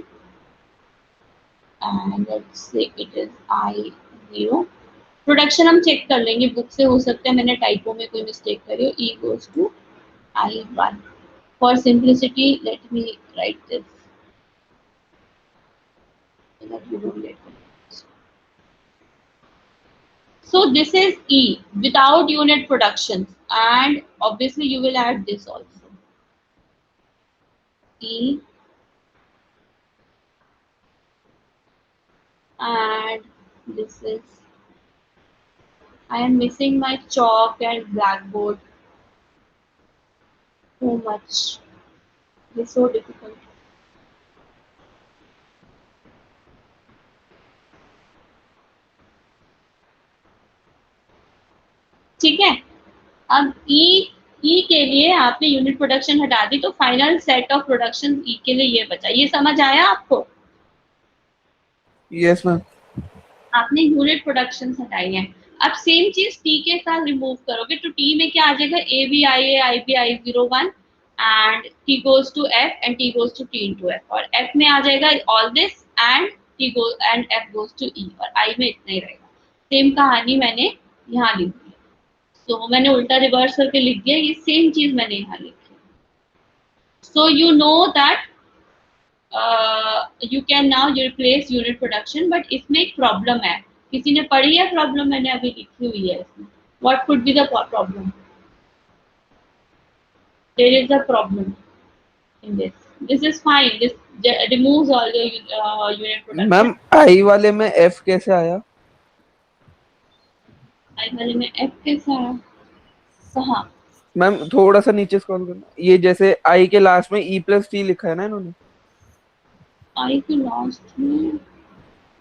and let's say it is I0। Production हम चेक कर लेंगे बुक से, हो सकता है मैंने टाइपो में कोई मिस्टेक करी हो। E goes to I1, for simplicity let me write this so that you don't get confused. So this is E without unit productions, and obviously you will add this also, E and this is, I am missing my chalk and blackboard too much, it's so difficult। ठीक है, अब E के लिए आपने unit production हटा दी, तो final set of production E के लिए ये बचा, ये समझ आया आपको? Yes ma'am. आपने यूनिट प्रोडक्शन हटाई है, अब सेम चीज टी के साथ रिमूव करोगे तो टी में क्या आ जाएगा, A B I A I B I 01 and T goes to F and T goes to T into F, और एफ में आ जाएगा all this and T go and F goes to E, और I में इतना ही रहेगा। Same कहानी मैंने यहाँ लिख दी, तो मैंने उल्टा रिवर्स करके लिख दिया, ये सेम चीज मैंने यहाँ लिखी। So you know that you can now replace unit production, but इसमें एक प्रॉब्लम है, किसी ने पढ़ी है प्रॉब्लम? मैंने अभी लिखी हुई है इसमें। What could be the problem? There is a problem in this. This is fine. This removes all your unit production. Ma'am आई वाले में एफ कैसे आया? आई वाले में एफ कैसे आया? कहाँ? मैम थोड़ा सा नीचे स्क्रॉल करना, ये जैसे आई के लास्ट में ई प्लस टी लिखा है ना इन्होंने, आई के लास्ट में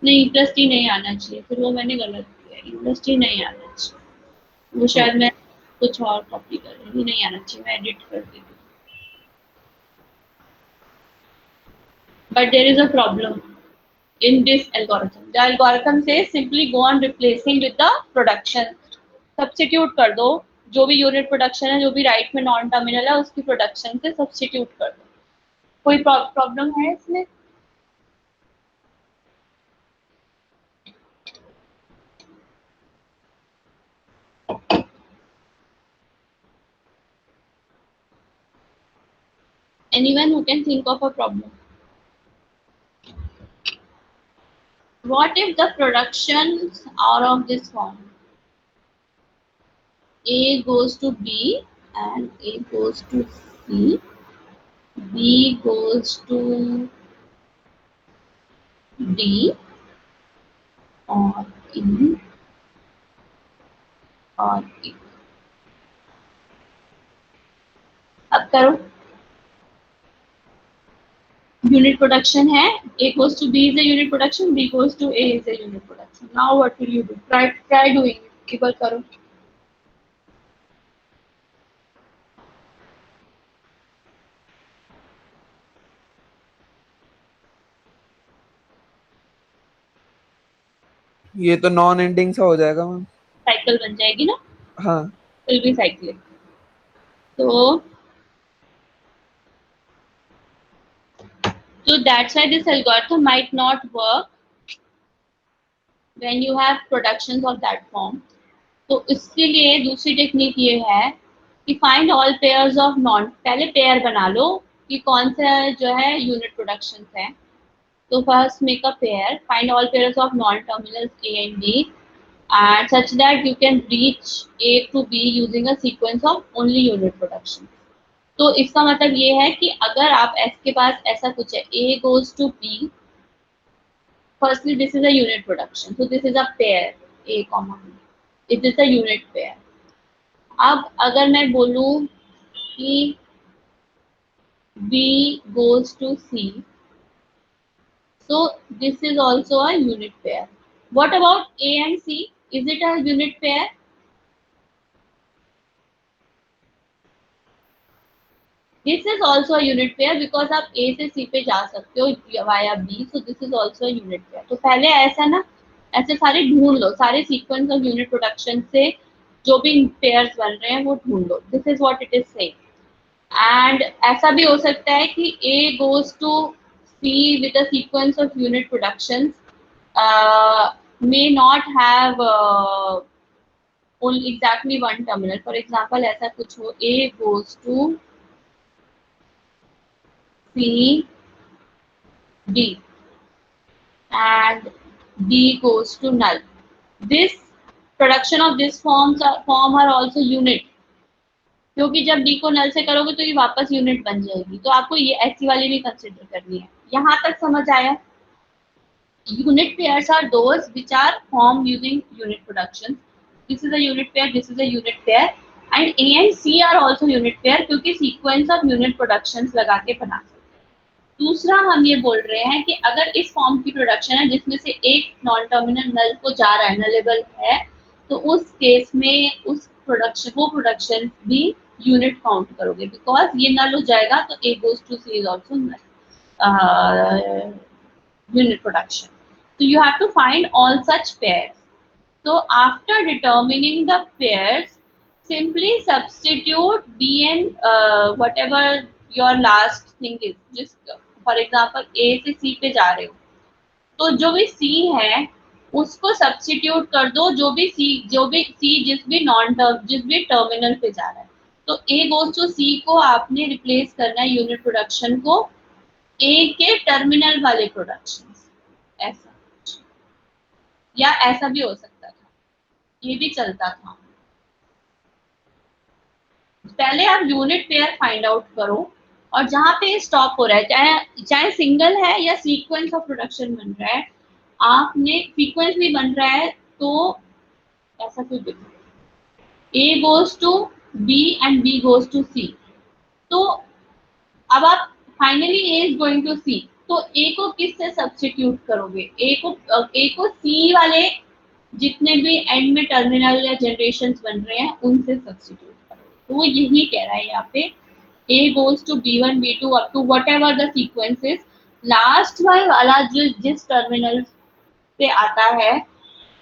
नहीं प्लस टी नहीं आना चाहिए, फिर वो मैंने गलत किया, प्लस टी नहीं आना चाहिए, वो शायद मैं कुछ और कॉपी कर रही हूँ, नहीं आना चाहिए, मैं एडिट कर देती हूँ। But there is a problem in this algorithm. The algorithm says simply go on replacing with the production. Substitute कर दो, जो भी यूनिट प्रोडक्शन है, जो भी राइट में नॉन टर्मिनल है, उसकी प्रोडक्शन से सब्स्टिट्यूट कर दो। कोई प्रॉब्लम है इसमें? Anyone who can think of a problem? What if the productions are of this form? A goes to B and A goes to C, B goes to D or E और E. अब करो, unit production है, A goes to B is a unit production, B goes to A is a unit production. Now what will you do? Try doing it. एक बार करो। ये तो non ending सा हो जाएगा मैम। साइकिल बन जाएगी ना? हाँ, will be cyclic. So that's why this algorithm might not work when you have productions of that form. तो इसके लिए दूसरी टेक्निक ये है कि find all pairs of non, पहले पेयर बना लो कि कौन सा जो है यूनिट प्रोडक्शन है। तो first make a pair, find all pairs of non terminals A and D and such that you can reach A to B using a sequence of only unit production. तो इसका मतलब ये है कि अगर आप S के पास ऐसा कुछ है, A goes to B, firstly this is a unit production, so this is a pair A, it is a unit pair. अब अगर मैं बोलूं कि B goes to C, so this is also a unit pair. What about A and C? Is it a unit pair? This is also a unit pair because आप A से C पे जा सकते हो via B, so this is also a unit pair. तो पहले ऐसा ना, ऐसे सारे ढूंढ लो, सारे sequence of unit production से जो भी pairs बन रहे हैं वो ढूंढ लो. This is what it is saying. And ऐसा भी हो सकता है कि A goes to C with a sequence of unit productions may not have only exactly one terminal. For example, ऐसा कुछ हो, A goes to C, D, and D goes to null. This production of this form are also unit. क्योंकि जब D को null से करोगे तो ये वापस unit बन जाएगी, तो आपको ये ऐसी वाली भी कंसिडर करनी है. यहाँ तक समझ आया? Unit pairs are those which are formed using unit production. This is a unit pair, this is a unit pair, and A and C are also unit pair क्योंकि sequence of unit productions लगा के बना सकते हैं. दूसरा हम ये बोल रहे हैं कि अगर इस फॉर्म की प्रोडक्शन है जिसमें से एक नॉन टर्मिनल नल को जा रहा है, नलेबल है, तो उस केस में उस प्रोडक्शन, वो प्रोडक्शन भी यूनिट काउंट करोगे बिकॉज ये नल हो जाएगा तो A goes to C is also unit production. So you have to find all such pairs. So after determining the pairs, simply substitute B and whatever your last thing is. Just for example, A से C पे जा रहे हो, तो जो भी C है उसको सब्स्टिट्यूट कर दो, जो भी C जिस भी टर्मिनल पे जा रहा है। तो A गोज टू C को आपने रिप्लेस करना है यूनिट प्रोडक्शन को A के टर्मिनल वाले प्रोडक्शन, ऐसा, या ऐसा भी हो सकता था, ये भी चलता था। पहले आप यूनिट पेयर फाइंड आउट करो, और जहां पे स्टॉप हो रहा है, चाहे सिंगल है या सीक्वेंस ऑफ प्रोडक्शन बन रहा है, आपने सीक्वेंस भी बन रहा है तो ऐसा क्यों देखो, A goes to B and B goes to C, तो अब आप finally A is going to C, तो A को किससे सब्स्टिट्यूट करोगे? A को C वाले जितने भी एंड में टर्मिनल या जनरेशंस बन रहे हैं उनसे सब्स्टिट्यूट करो। तो वो यही कह रहा है यहाँ पे, A goes to B1 B2 up to whatever the sequence is, last वाला जो जिस टर्मिनल पे आता है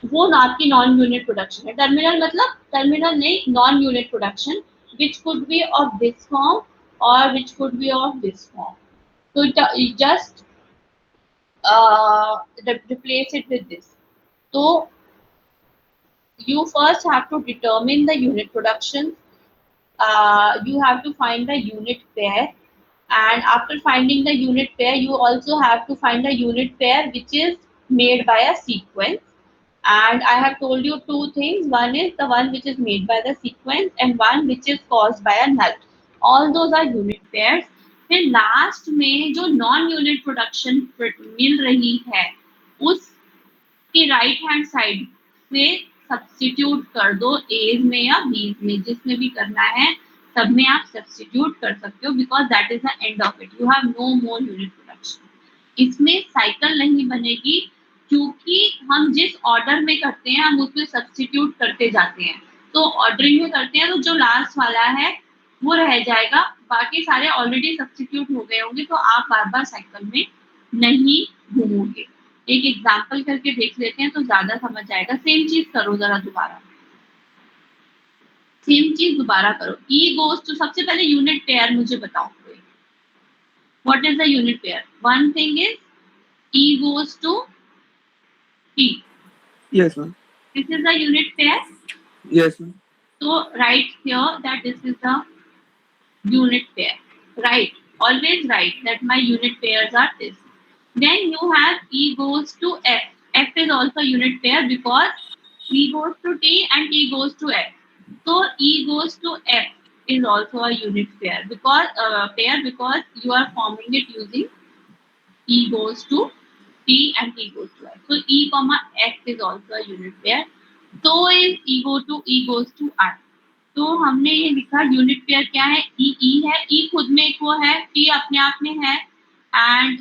वो आपकी नॉन यूनिट प्रोडक्शन है। टर्मिनल मतलब टर्मिनल नहीं, non unit production, which could be of this form or which could be of this form. So just replace it with this. So you first have to determine the unit production. You have to find the unit pair, and after finding the unit pair you also have to find the unit pair which is made by a sequence. And I have told you two things, one is the one which is made by the sequence and one which is caused by a null. All those are unit pairs. फिर last में जो non unit production मिल रही है उसकी right hand side से substitute कर दो, as में या बीज में, जिसमें भी करना है सब में आप सब्स्टिट्यूट कर सकते हो, because that is the end of it, you have no more unit production. इसमें साइकिल नहीं बनेगी क्योंकि हम जिस ऑर्डर में करते हैं हम उसमें सब्स्टिट्यूट करते जाते हैं, तो ऑर्डरिंग में करते हैं तो जो लास्ट वाला है वो रह जाएगा, बाकी सारे ऑलरेडी सब्स्टिट्यूट हो गए होंगे, तो आप बार बार साइकिल में नहीं घूमोगे। एक एग्जांपल करके देख लेते हैं तो ज्यादा समझ आएगा। सेम चीज करो जरा दोबारा, सेम चीज दोबारा करो। E गोज टू, सबसे पहले यूनिट पेयर मुझे बताओ, what is the unit pair? One thing is E goes to P. Yes, ma'am. This is the unit pair. Yes, ma'am. So write here that this is the unit pair. Right. Always write that my unit pairs are this. Then you have E goes to F. F is also a unit pair because E goes to T and T goes to F. So E goes to F is also a unit pair because you are forming it using E goes to T and T goes to F. So E comma F is also a unit pair. So is E goes to I. तो हमने ये लिखा unit pair क्या है, E है, E खुद में एक वो है, T अपने आप में है, एंड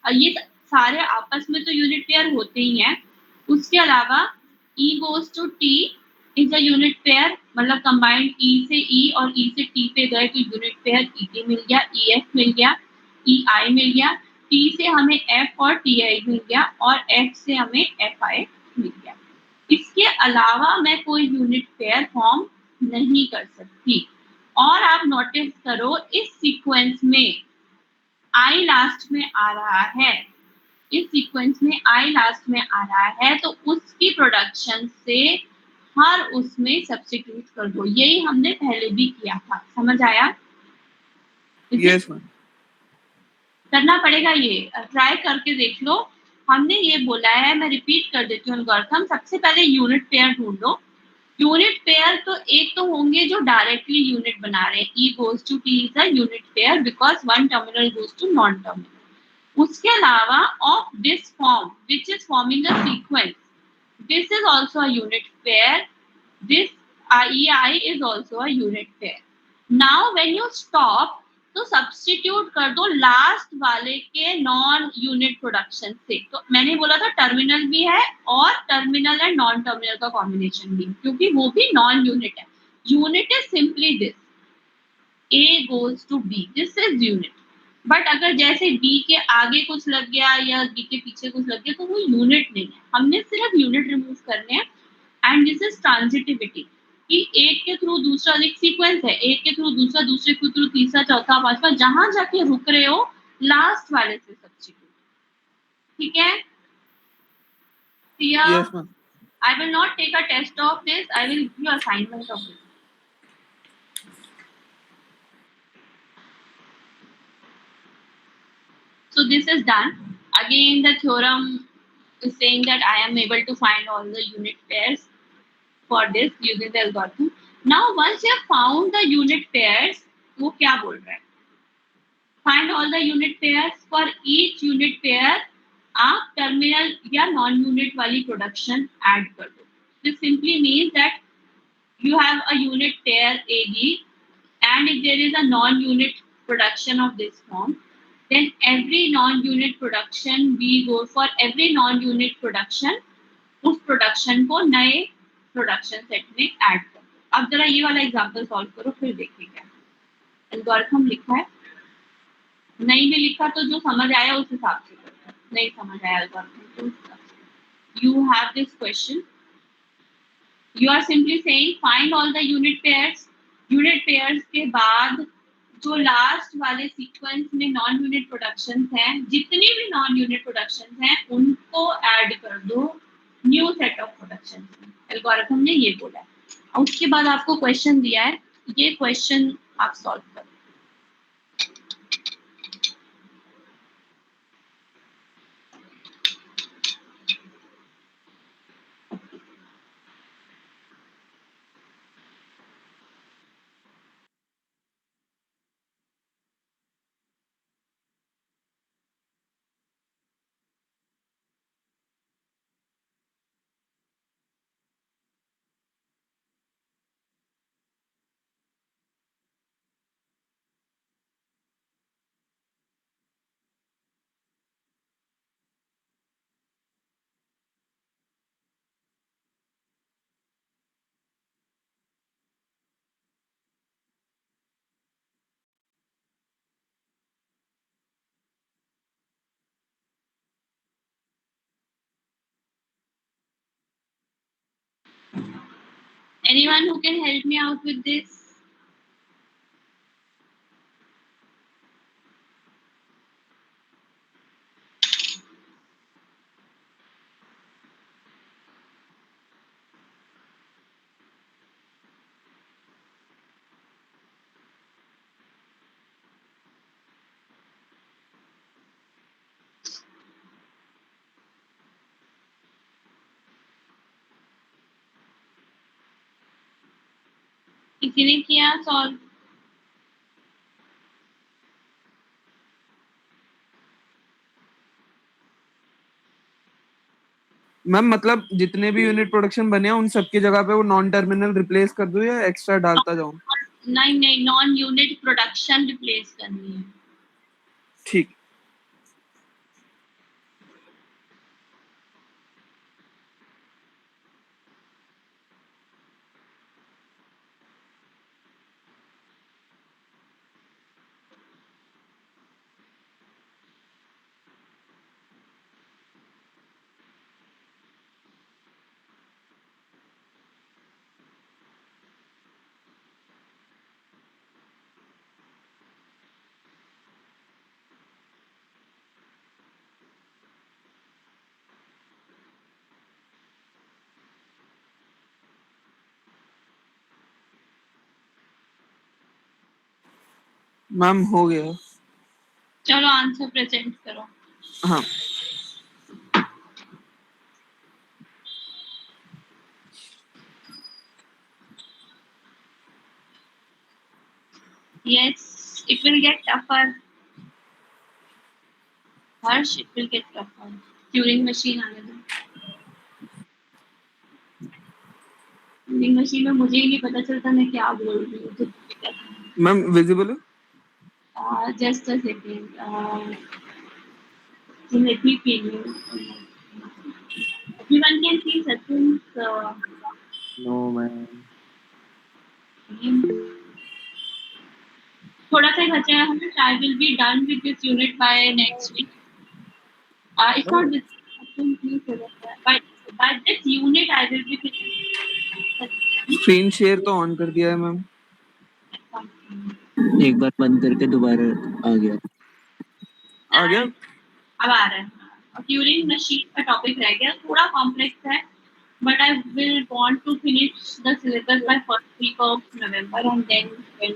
ये सारे आपस में तो यूनिट पेयर होते ही हैं। उसके अलावा E goes to T is a unit pair, मतलब कंबाइंड E से E और E से T पे गए तो यूनिट पेयर ET मिल गया, EF मिल गया, EI मिल गया, T से हमें F और TI मिल गया और F से हमें FI मिल गया। इसके अलावा मैं कोई यूनिट पेयर फॉर्म नहीं कर सकती। और आप नोटिस करो इस सीक्वेंस में I लास्ट में आ रहा है, इस सीक्वेंस में I लास्ट में आ रहा है, तो उसकी प्रोडक्शन से हर उसमें सब्स्टिट्यूट कर दो। यही हमने पहले भी किया था, समझ आया? Yes, ma'am. करना पड़ेगा, ये ट्राई करके देख लो। हमने ये बोला है, मैं रिपीट कर देती हूँ एल्गोरिथम। सबसे पहले यूनिट पेयर ढूंढो। यूनिट पेयर तो एक तो होंगे जो डायरेक्टली यूनिट बना रहे हैं, E goes to T is a unit pair because one terminal goes to non terminal। उसके अलावा of this form which is forming a sequence, this is also a unit pair, this EI is also a unit pair। now when you stop तो substitute कर दो last वाले के non unit production से। तो मैंने बोला था टर्मिनल भी है और टर्मिनल एंड नॉन टर्मिनल का कॉम्बिनेशन भी, क्योंकि वो भी नॉन यूनिट है। Unit is simply this, A goes to B, this is unit. But अगर जैसे डी के आगे कुछ लग गया या डी के पीछे कुछ लग गया तो वो यूनिट नहीं है, हमने सिर्फ यूनिट रिमूव करने हैं। एंड दिस इज ट्रांजिटिविटी, कि एक के थ्रू दूसरा, एक सीक्वेंस है, एक के थ्रू दूसरा, दूसरे के थ्रू तीसरा, चौथा, पांचवा, जहां जाके रुक रहे हो लास्ट वाले से सब्स्टिट्यूट। ठीक है, yes ma'am. I will not take a test of this. I will give you assignment of this. So this is done. Again, the theorem is saying that I am able to find all the unit pairs for this using the algorithm. Now, once you have found the unit pairs, वो क्या बोल रहा है? Find all the unit pairs. For each unit pair, आप terminal या non-unit वाली production add कर दो. This simply means that you have a unit pair AD, and if there is a non-unit production of this form, then every non-unit production we go for every non-unit production, उस production को नए production set में add कर दो। अब जरा ये वाला एग्जाम्पल सॉल्व करो, फिर देखिएगा। एल्गोरिथम लिखा है, नहीं भी लिखा तो जो समझ आया उस हिसाब से करो, नहीं समझ आया एल्गोरिथम तो उस हिसाब से। You have this question. You are simply saying find all the unit pairs. Unit pairs के बाद जो लास्ट वाले सीक्वेंस में नॉन यूनिट प्रोडक्शंस हैं, जितने भी नॉन यूनिट प्रोडक्शंस हैं उनको ऐड कर दो न्यू सेट ऑफ प्रोडक्शंस में। एल्गोरिथम ने ये बोला है, और उसके बाद आपको क्वेश्चन दिया है, ये क्वेश्चन आप सॉल्व करो। Anyone who can help me out with this? किसी ने किया सॉल्व? मैम मतलब जितने भी यूनिट प्रोडक्शन बने हैं उन सबकी जगह पे वो नॉन टर्मिनल रिप्लेस कर दूं या एक्स्ट्रा डालता जाऊं? नहीं नहीं, नॉन यूनिट प्रोडक्शन रिप्लेस करनी है। ठीक। मैम हो गया। चलो आंसर प्रेजेंट करो। हाँ Yes, it will get tougher. Harsh, it will get tougher. Turing machine आने दो। Turing machine में मुझे ही नहीं पता चलता मैं क्या बोल रही हूँ। मैम विजिबल है? Just a second. Let me pin you. Everyone can see Sachin's no ma'am. name. थोड़ा सा बचा है हमें. I will be done with this unit by next week. It's not this. By this unit I will be finished. Screen share तो on कर दिया है ma'am. एक बार बंद करके दोबारा आ गया. आ गया. अब आ रहा है. ट्यूरिंग मशीन का टॉपिक रह गया, थोड़ा कॉम्प्लेक्स है, but I will want to finish the syllabus by first week of November and then can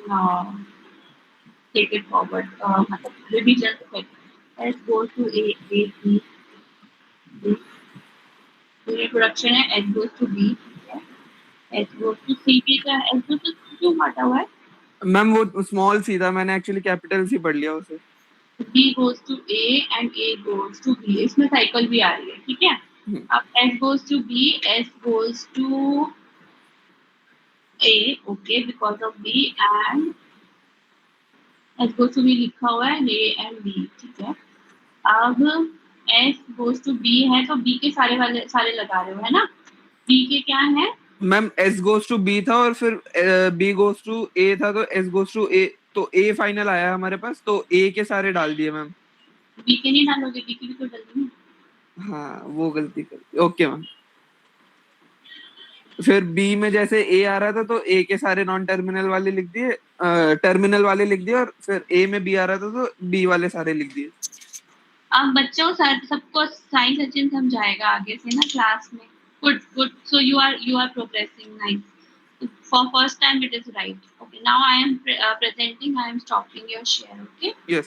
take it forward. Revision set. S goes to A, B. Unit production है, S goes to B. S goes to C, B का S goes to C क्यों हटा हुआ है? Ma'am वो small C था, मैंने actually capital C पढ़ लिया उसे. B goes to A and A goes to B. इसमें साइकिल भी आ रही है, ठीक है? अब S goes to B, S goes to A, okay, because of B and S goes to B लिखा हुआ है A and B, ठीक है? अब S goes to B है तो B के सारे लगा रहे हो, है ना? B के क्या है? Ma'am S goes to B था और फिर B goes to A था तो S goes to A, तो A फाइनल आया हमारे पास, तो A के सारे डाल दिए मैम. B के नहीं डालोगे, B की भी तो डालनी है. हाँ वो गलती कर दी. Okay ma'am. फिर B में जैसे A आ रहा था तो A के सारे नॉन टर्मिनल वाले लिख दिए, टर्मिनल वाले लिख दिए, और फिर A में B आ रहा था तो B वाले सारे लिख दिए. अब बच्चों सबको साइंस सचिन समझाएगा आगे से ना क्लास में. Good. So you are progressing. Nice. For first time it is right. Okay. Now I am presenting. I am stopping your share. Okay. Yes.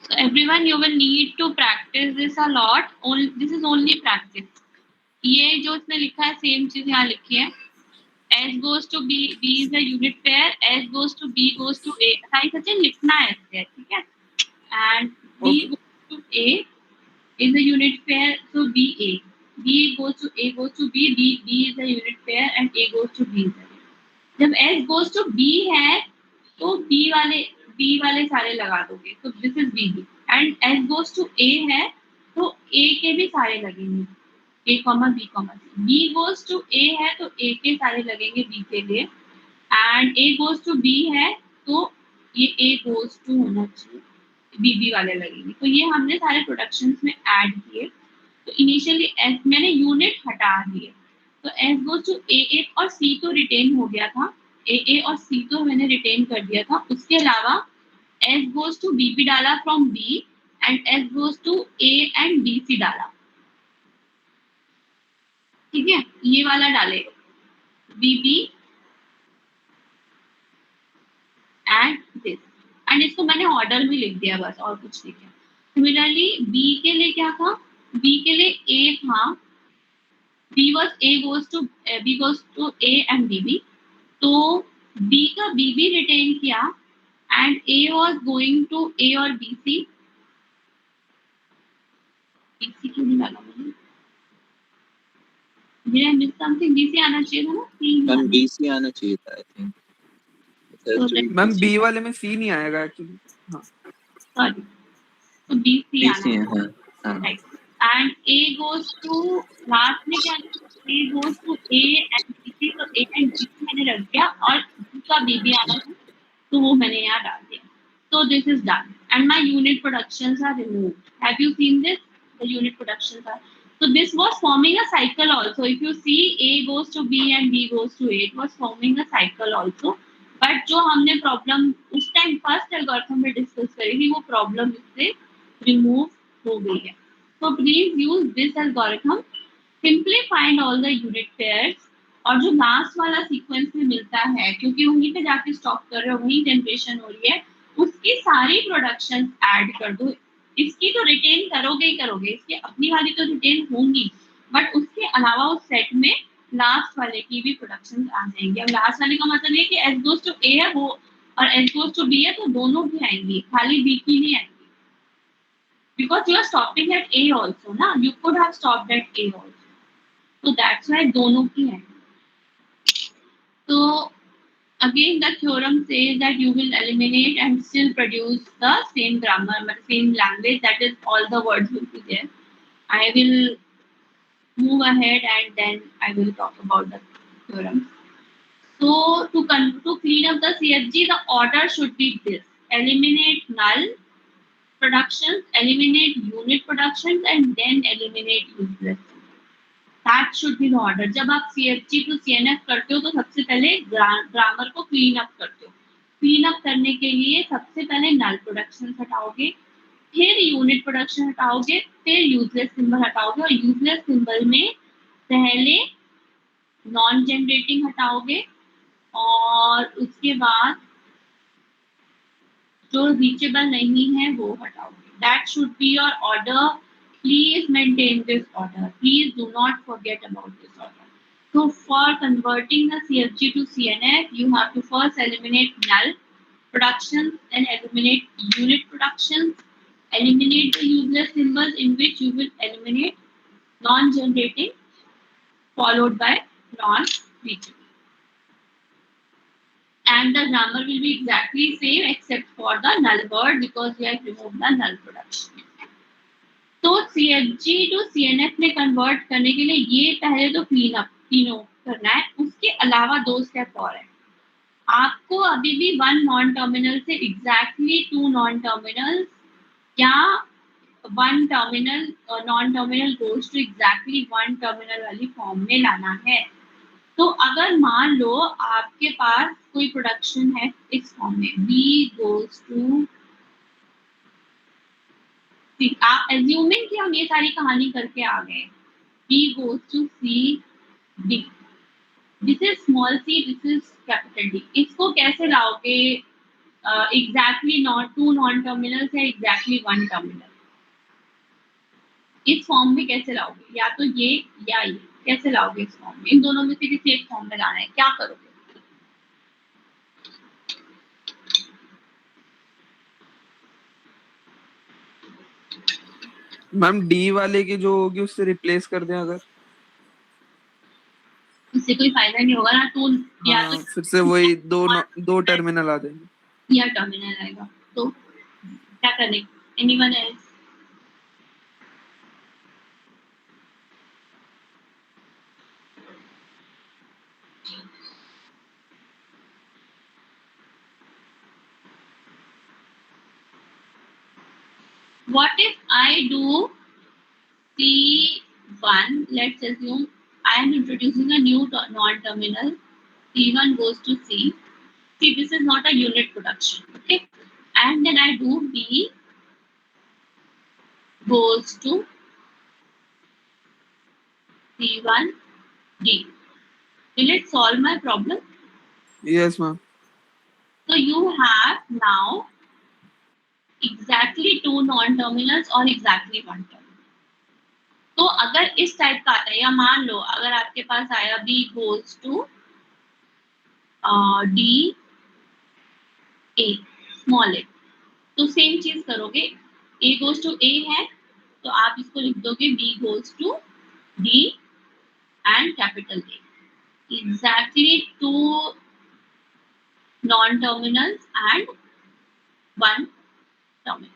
So everyone, you will need to practice this a lot. This is only practice. ये जो इसमें लिखा है same चीज यहाँ लिखी है. S goes to B, B is a unit pair. S goes to B goes to A. Science Sachin लिखना है इससे, ठीक है? And B goes to A is a unit pair, so BA. B goes to A goes to B, B is a unit pair and A goes to B. जब S goes to B है तो B वाले सारे लगा दोगे, तो this is BB. And S goes to A है तो A के भी सारे लगेंगे, A, B, C. B goes to A है तो A के सारे लगेंगे B के लिए. And A goes to B है तो ये A goes to होना चाहिए, BB वाले लगेंगे. तो ये हमने सारे प्रोडक्शंस में ऐड किए. तो इनिशियली S मैंने यूनिट हटा दिए, तो S goes to A और C तो रिटेन हो गया था, A और C तो मैंने रिटेन कर दिया था. उसके अलावा S goes to BB डाला from B and S goes to A and BC डाला, ठीक है? ये वाला डाले BB and this, एंड इसको मैंने ऑर्डर में लिख दिया बस, और कुछ नहीं किया. सिमिलरली B के लिए क्या था? B के लिए A था, B goes to A and BB, तो B का BB रिटेन किया and A was going to A और BC. BC क्यों नहीं डाला मैंने? Did I miss something? BC आना चाहिए था ना? मैम BC आना चाहिए था आई थिंक. मैम B वाले में C नहीं आएगा एक्चुअली. हाँ सॉरी, तो BC आना है. हाँ. Right. And A goes to last में क्या है? A goes to A and BC, तो A and BC मैंने रख दिया और B का BB आना था तो वो मैंने यहाँ डाल दिया. So this is done and my unit productions are removed. Have you seen this? The unit productions are. So this was forming a cycle also. If you see A goes to B and B goes to A, it was forming a cycle also. But जो हमने problem उस time first algorithm में discuss करी थी वो problem इससे remove हो गई है. So please use this algorithm. Simply find all the unit pairs और जो लास्ट वाला सीक्वेंस में मिलता है, क्योंकि वहीं पे जाके स्टॉप कर रहे हो, वहीं जनरेशन हो रही है, उसकी सारी प्रोडक्शन ऐड कर दो. इसकी तो रिटेन करोगे ही करोगे, इसकी अपनी वाली तो रिटेन होंगी, बट उसके अलावा उस सेट में लास्ट वाले की भी प्रोडक्शन आ जाएंगी. अब लास्ट वाले का मतलब ये कि S goes to A है वो और S goes to B है, तो दोनों भी आएंगी, खाली B की नहीं आएंगी. Because you are stopping at A also, ना? You could have stopped at A also. So that's why दोनों की है. So again the theorem says that you will eliminate and still produce the same grammar, same language, that is all the words will be there. I will move ahead and then I will talk about the theorem. So to clean up the CFG, the order should be this: eliminate null productions, eliminate unit productions, and then eliminate useless. That should be the order. जब आप CFG to CNF करते हो तो सबसे पहले grammar को clean up करते हो. क्लीन अप करने के लिए सबसे पहले नल प्रोडक्शन हटाओगे, फिर यूनिट प्रोडक्शन हटाओगे, फिर यूजलेस सिंबल हटाओगे, और यूजलेस सिंबल में पहले नॉन जनरेटिंग हटाओगे और उसके बाद जो रीचेबल नहीं है वो हटाओगे. That should be your order. Please maintain this order. Please do not forget about this order. So for converting the CFG to CNF, you have to first eliminate null productions, then eliminate unit productions, eliminate the useless symbols, in which you will eliminate non-generating followed by non-reachable. And the grammar will be exactly same except for the null word because we have removed the null production. तो CFG to CNF में convert करने के लिए ये पहले तो clean up तीनों करना है. उसके अलावा दो स्टेप और है. आपको अभी भी वन नॉन टर्मिनल से एग्जैक्टली टू नॉन टर्मिनल या one terminal non terminal goes to exactly one terminal वाली फॉर्म में लाना है. तो अगर मान लो आपके पास कोई प्रोडक्शन है इस फॉर्म में, B goes to C, आप एज्यूमिंग कि हम ये सारी कहानी करके आ गए. B goes to C, D. This is small c, this is capital D. इसको कैसे लाओगे exactly not two non terminal या एग्जैक्टली वन टर्मिनल? इस फॉर्म में कैसे लाओगे? या तो ये या ये कैसे लाओगे इस फॉर्म में? इन दोनों में से किसी एक फॉर्म में लाना है. क्या करोगे? मैम डी वाले की जो होगी उससे रिप्लेस कर दें अगर. इससे कोई फायदा नहीं होगा ना. टू या तो फिर से वही दो टर्मिनल आ जाएंगे या टर्मिनल आएगा. तो क्या करें? Anyone else? What if I do C1? Let's assume I am introducing a new non-terminal. C1 goes to C. See, this is not a unit production, okay? And then I do B goes to C1 D. Will it solve my problem? Yes, ma'am. So you have now exactly two non-terminals or exactly one terminal. तो अगर इस type का आता है, या मान लो अगर आपके पास आया B goes to D A small a, तो सेम चीज करोगे. A goes to A है तो आप इसको लिख दोगे B goes to D and capital A. Exactly two non-terminals and one terminal.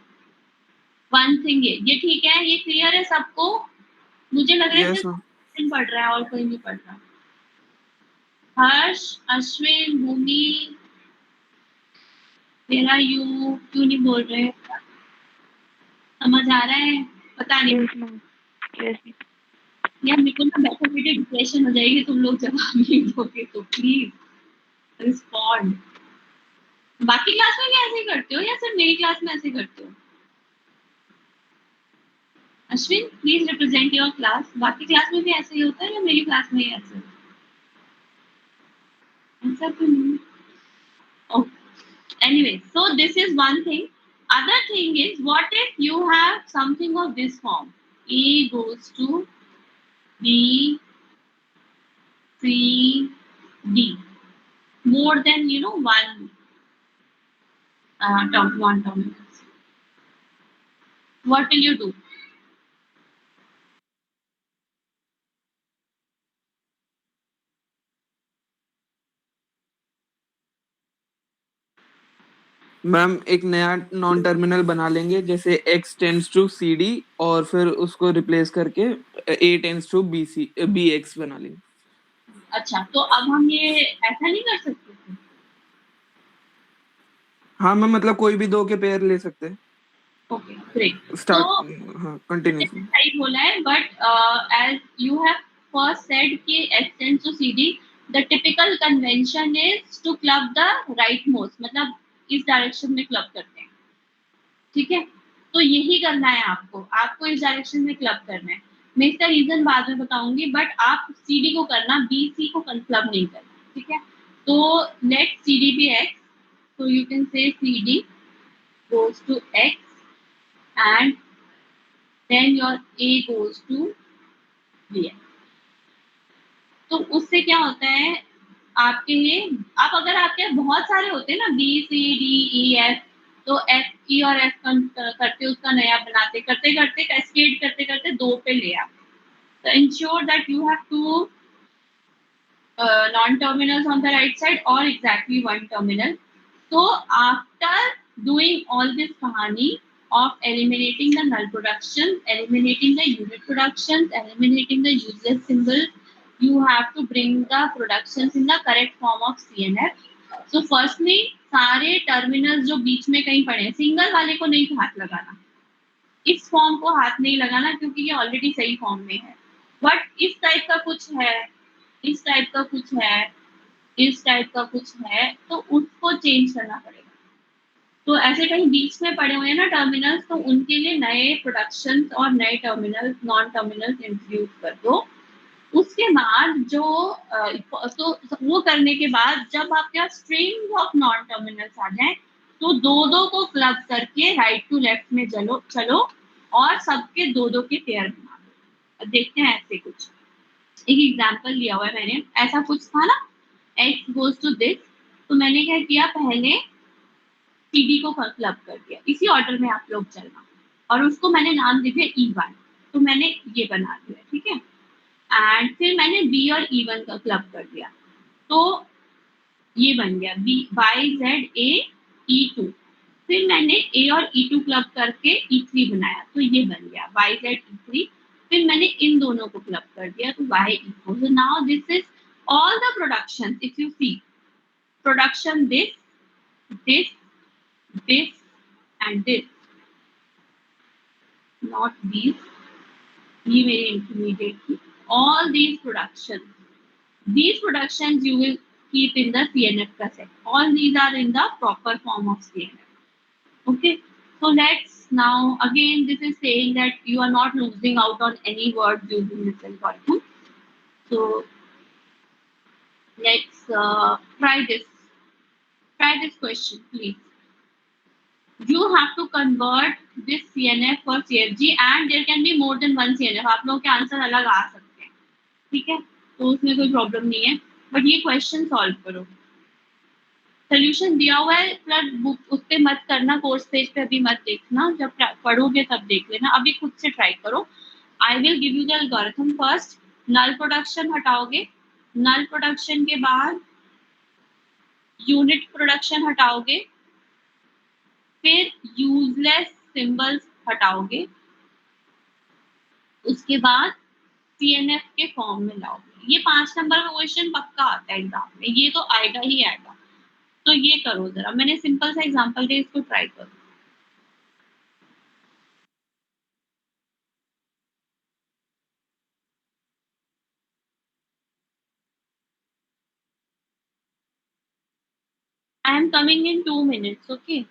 One thing ये ठीक है? ये क्लियर है सबको? मुझे लग रहा है Yes, ma'am. सिर्फ पढ़ रहा है और कोई नहीं पढ़ रहा. हर्ष, अश्विन, भूमि, मेरा यू क्यों नहीं बोल रहे? समझ आ रहा है? पता नहीं. यार मेरे को ना बैठे बैठे डिप्रेशन हो जाएगी तुम लोग जवाब नहीं दोगे तो. Please respond. बाकी क्लास में भी ऐसे ही करते हो या सिर्फ मेरी क्लास में ऐसे करते हो? Ashwin, please represent your class. बाकी क्लास में भी ऐसे ही होता है या मेरी क्लास में ही ऐसे होता है? ऐसा तो नहीं. Oh, anyway, so this is one thing. Other thing is, what if you have something of this form? A goes to B, C, D. More than one terminals. What will you do? Ma'am एक नया non terminal बना लेंगे जैसे x tends to CD और फिर उसको replace करके A tends to BC BX बना लेंगे. अच्छा, तो अब हम ये ऐसा नहीं कर सकते थे? हाँ मैं मतलब कोई भी दो के पेयर ले सकते हैं ओके, ग्रेट। स्टार्ट। तो हाँ कंटिन्यूसली। सही बोला है, but as you have first said कि extend to CD, the typical convention is to club the right most, मतलब इस डायरेक्शन में क्लब करते हैं, ठीक है? तो यही करना है आपको, आपको इस डायरेक्शन में क्लब करना है। मैं इसका रीजन बाद में बताऊंगी, बट आप सीडी को करना, बी सी को क्लब नहीं करना, ठीक है? तो let CD B X, so you can say CD goes to X and then your A goes to BX. तो उससे क्या होता है आपके लिए, आप अगर आपके बहुत सारे होते हैं ना B C D E F, तो एफ ई और एफ करते उसका नया बनाते करते करते कैस्केड करते करते दो पे ले आते। तो ensure that you have two non-terminals on the right side or exactly one terminal. So after doing all this kahani of eliminating the null productions, eliminating the unit productions, eliminating the useless symbol, you have to bring the productions in the correct form of CNF. So firstly, सारे terminals जो बीच में कहीं पड़े हैं, single वाले को नहीं हाथ लगाना, इस फॉर्म को हाथ नहीं लगाना क्योंकि ये ऑलरेडी सही फॉर्म में है। बट इस टाइप का कुछ है, इस टाइप का कुछ है, इस टाइप का कुछ है, तो उसको चेंज करना पड़ेगा। तो ऐसे कहीं बीच में पड़े हुए हैं ना टर्मिनल्स, तो उनके लिए नए प्रोडक्शंस और नए टर्मिनल्स, नॉन टर्मिनल्स इंट्रोड्यूस कर दो। उसके बाद जो तो वो करने के बाद जब आपके पास स्ट्रिंग ऑफ नॉन टर्मिनल्स आ जाए, तो दो दो को क्लब करके राइट टू लेफ्ट में चलो चलो और सबके दो दो के पेयर बना दो। अब देखते हैं ऐसे कुछ, एक एग्जांपल लिया हुआ है मैंने, ऐसा कुछ था ना, x गोज टू दिस, तो मैंने क्या किया, पहले CD को क्लब कर दिया, इसी ऑर्डर में आप लोग चलना, और उसको मैंने नाम दे दिया E1, तो मैंने ये बना दिया, ठीक है? एंड फिर मैंने B और E1 का क्लब कर दिया, तो ये बन गया B Y Z A E2। फिर मैंने A और E2 क्लब करके E3 बनाया, तो ये बन गया वाई जेड E3। फिर मैंने इन दोनों को क्लब कर दिया, तो Y E4। So now this is all the productions. If you see production this, this, this, and this, not these, ये मेरे intermediate थी। All these productions you will keep in the CNF cassette. All these are in the proper form of CNF. Okay, so let's now again, this is saying that you are not losing out on any words using this algorithm. So let's try this. Try this question, please. You have to convert this CNF for CFG, and there can be more than one CNF. आप लोगों के answer अलग आ सकते हैं, ठीक है? तो उसमें कोई प्रॉब्लम नहीं है, बट ये क्वेश्चन सॉल्व करो। सोल्यूशन दिया हुआ है, प्लस बुक उस पे मत करना, कोर्स पेज पे अभी मत देखना, जब पढ़ोगे तब देख लेना, अभी खुद से ट्राई करो। I will give you the algorithm. First null production हटाओगे, नल प्रोडक्शन के बाद यूनिट प्रोडक्शन हटाओगे, फिर यूजलेस सिंबल्स हटाओगे, उसके बाद सीएनएफ के फॉर्म में लाओगे। ये 5 नंबर का क्वेश्चन पक्का आता है एग्जाम में, ये तो आएगा ही आएगा। तो ये करो जरा, मैंने सिंपल सा एग्जांपल दिया, इसको ट्राई करो। I am coming in 2 minutes, okay?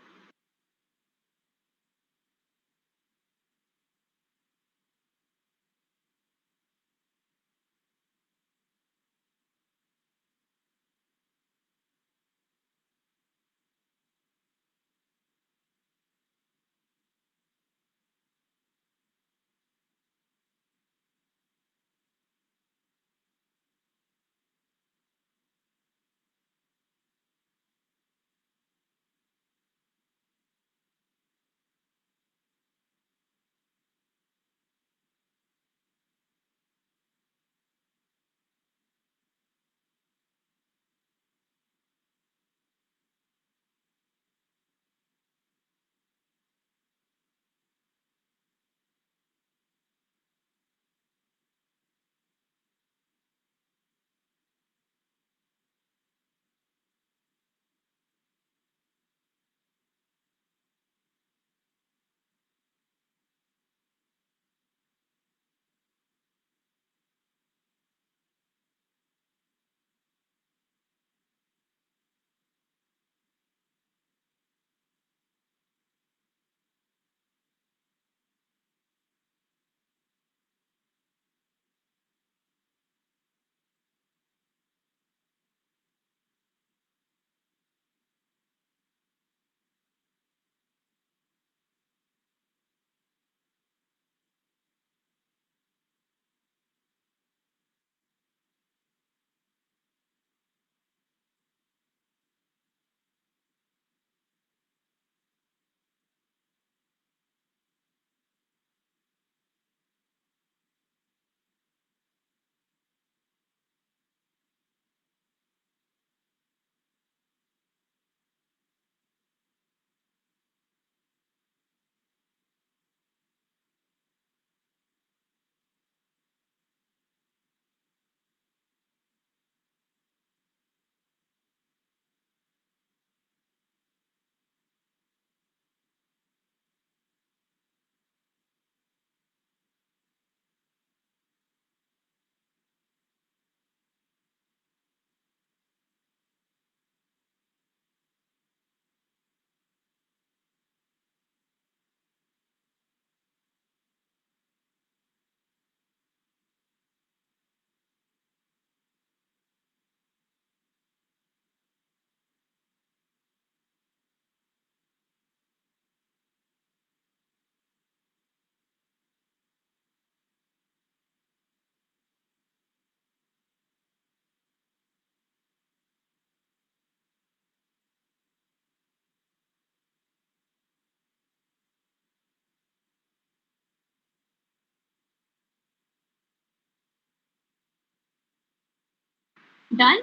Done?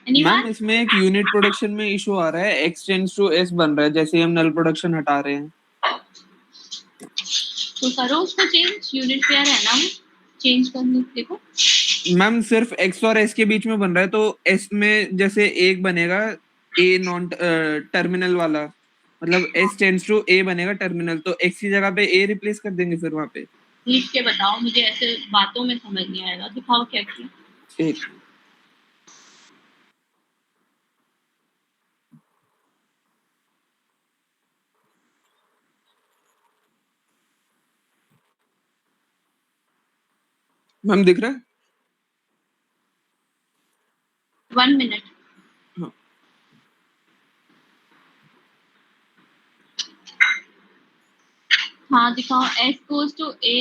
Ma'am Anyone? इसमें एक यूनिट प्रोडक्शन में इशू आ रहा है, x टेंड्स टू s बन रहा है जैसे हम नल प्रोडक्शन हटा रहे हैं। तो करो उसको चेंज, यूनिट पेयर है ना वो, चेंज करने देखो। मैम सिर्फ x और s के बीच में बन रहा है, तो s में जैसे एक बनेगा a नॉन टर्मिनल वाला, मतलब s टेंड्स टू a बनेगा टर्मिनल, तो x की जगह पे a रिप्लेस कर देंगे फिर वहां पे। लिख के बताओ, मुझे ऐसे बातों में समझ नहीं आएगा, दिखाओ क्या किया। ठीक। मैम दिख रहा है? 1 मिनट। हाँ। हाँ दिखाओ, s गोज टू a।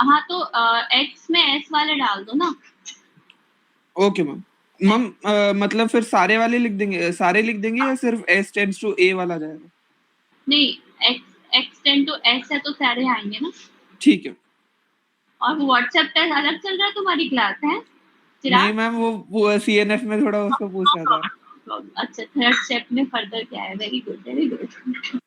हाँ तो x में s वाले डाल दो ना। Okay ma'am. मैम मतलब फिर सारे वाले लिख देंगे, सारे लिख देंगे या सिर्फ s टेंड्स टू a वाला जाएगा? नहीं, x टेन टू s है तो सारे आएंगे ना। ठीक है। और व्हाट्सएप पे अलग चल रहा है तुम्हारी क्लास है नहीं चिराग? मैम, वो सीएनएफ में थोड़ा उसको पूछ रहा था। अच्छा, थर्ड स्टेप में फर्दर क्या है? Very good, very good.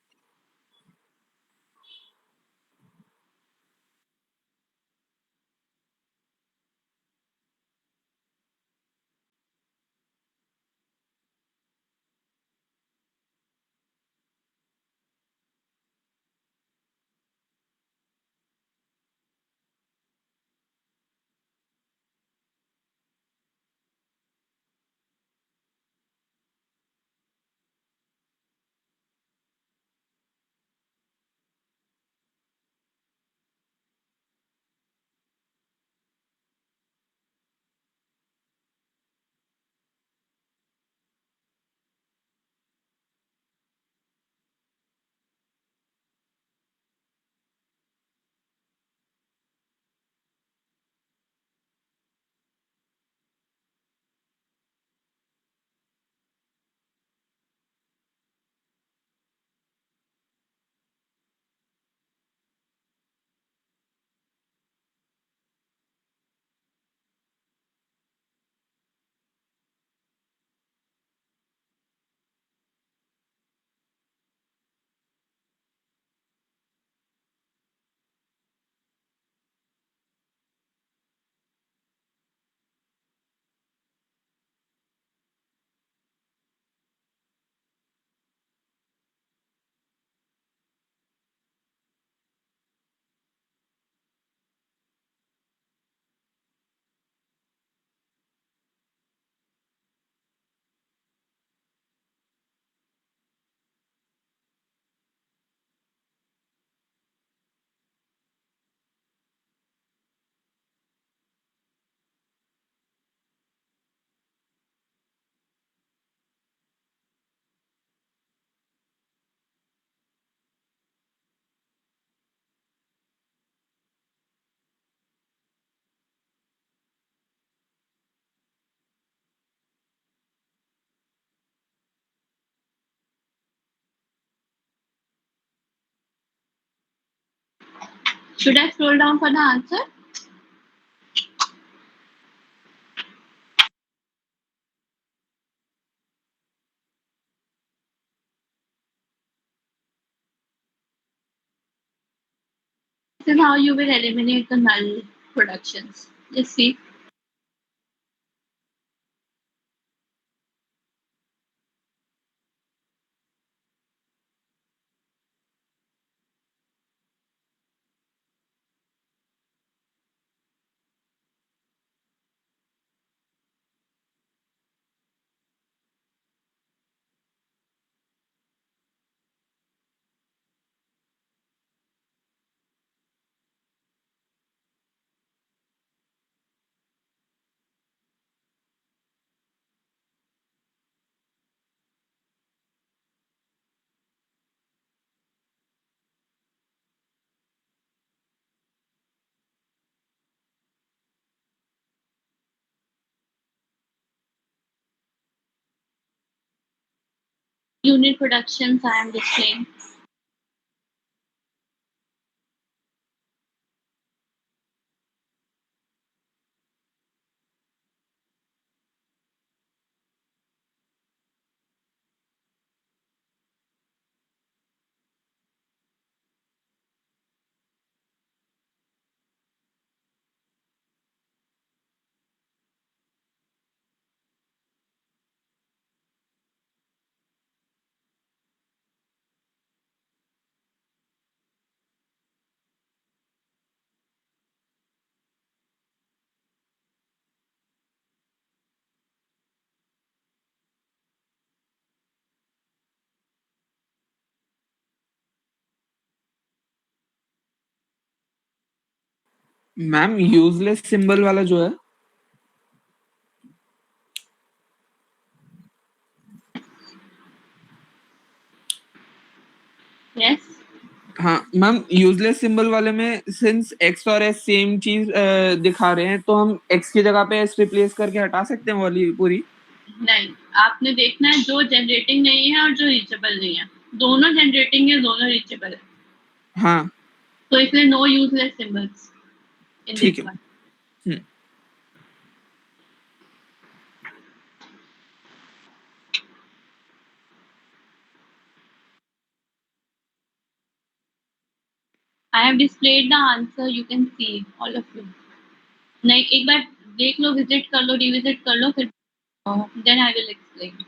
Should I scroll down for the answer? This is how you will eliminate the null productions. Let's see. Unit productions I am displaying. Ma'am useless symbol वाला जो है, Yes. हाँ ma'am useless symbol वाले में since x और S same चीज दिखा रहे हैं, तो हम एक्स की जगह पे एस रिप्लेस करके हटा सकते हैं वाली पूरी। नहीं, आपने देखना है जो जनरेटिंग नहीं है और जो रीचेबल नहीं है। दोनों जनरेटिंग है, दोनों रीचेबल है, हाँ तो इसलिए नो यूजलेस सिंबल्स इन ठीक दिस है। One. Hmm, I have displayed the answer, you can see all of you. नहीं, एक बार देख लो, विजिट कर लो, रिविजिट कर लो, फिर then I will explain.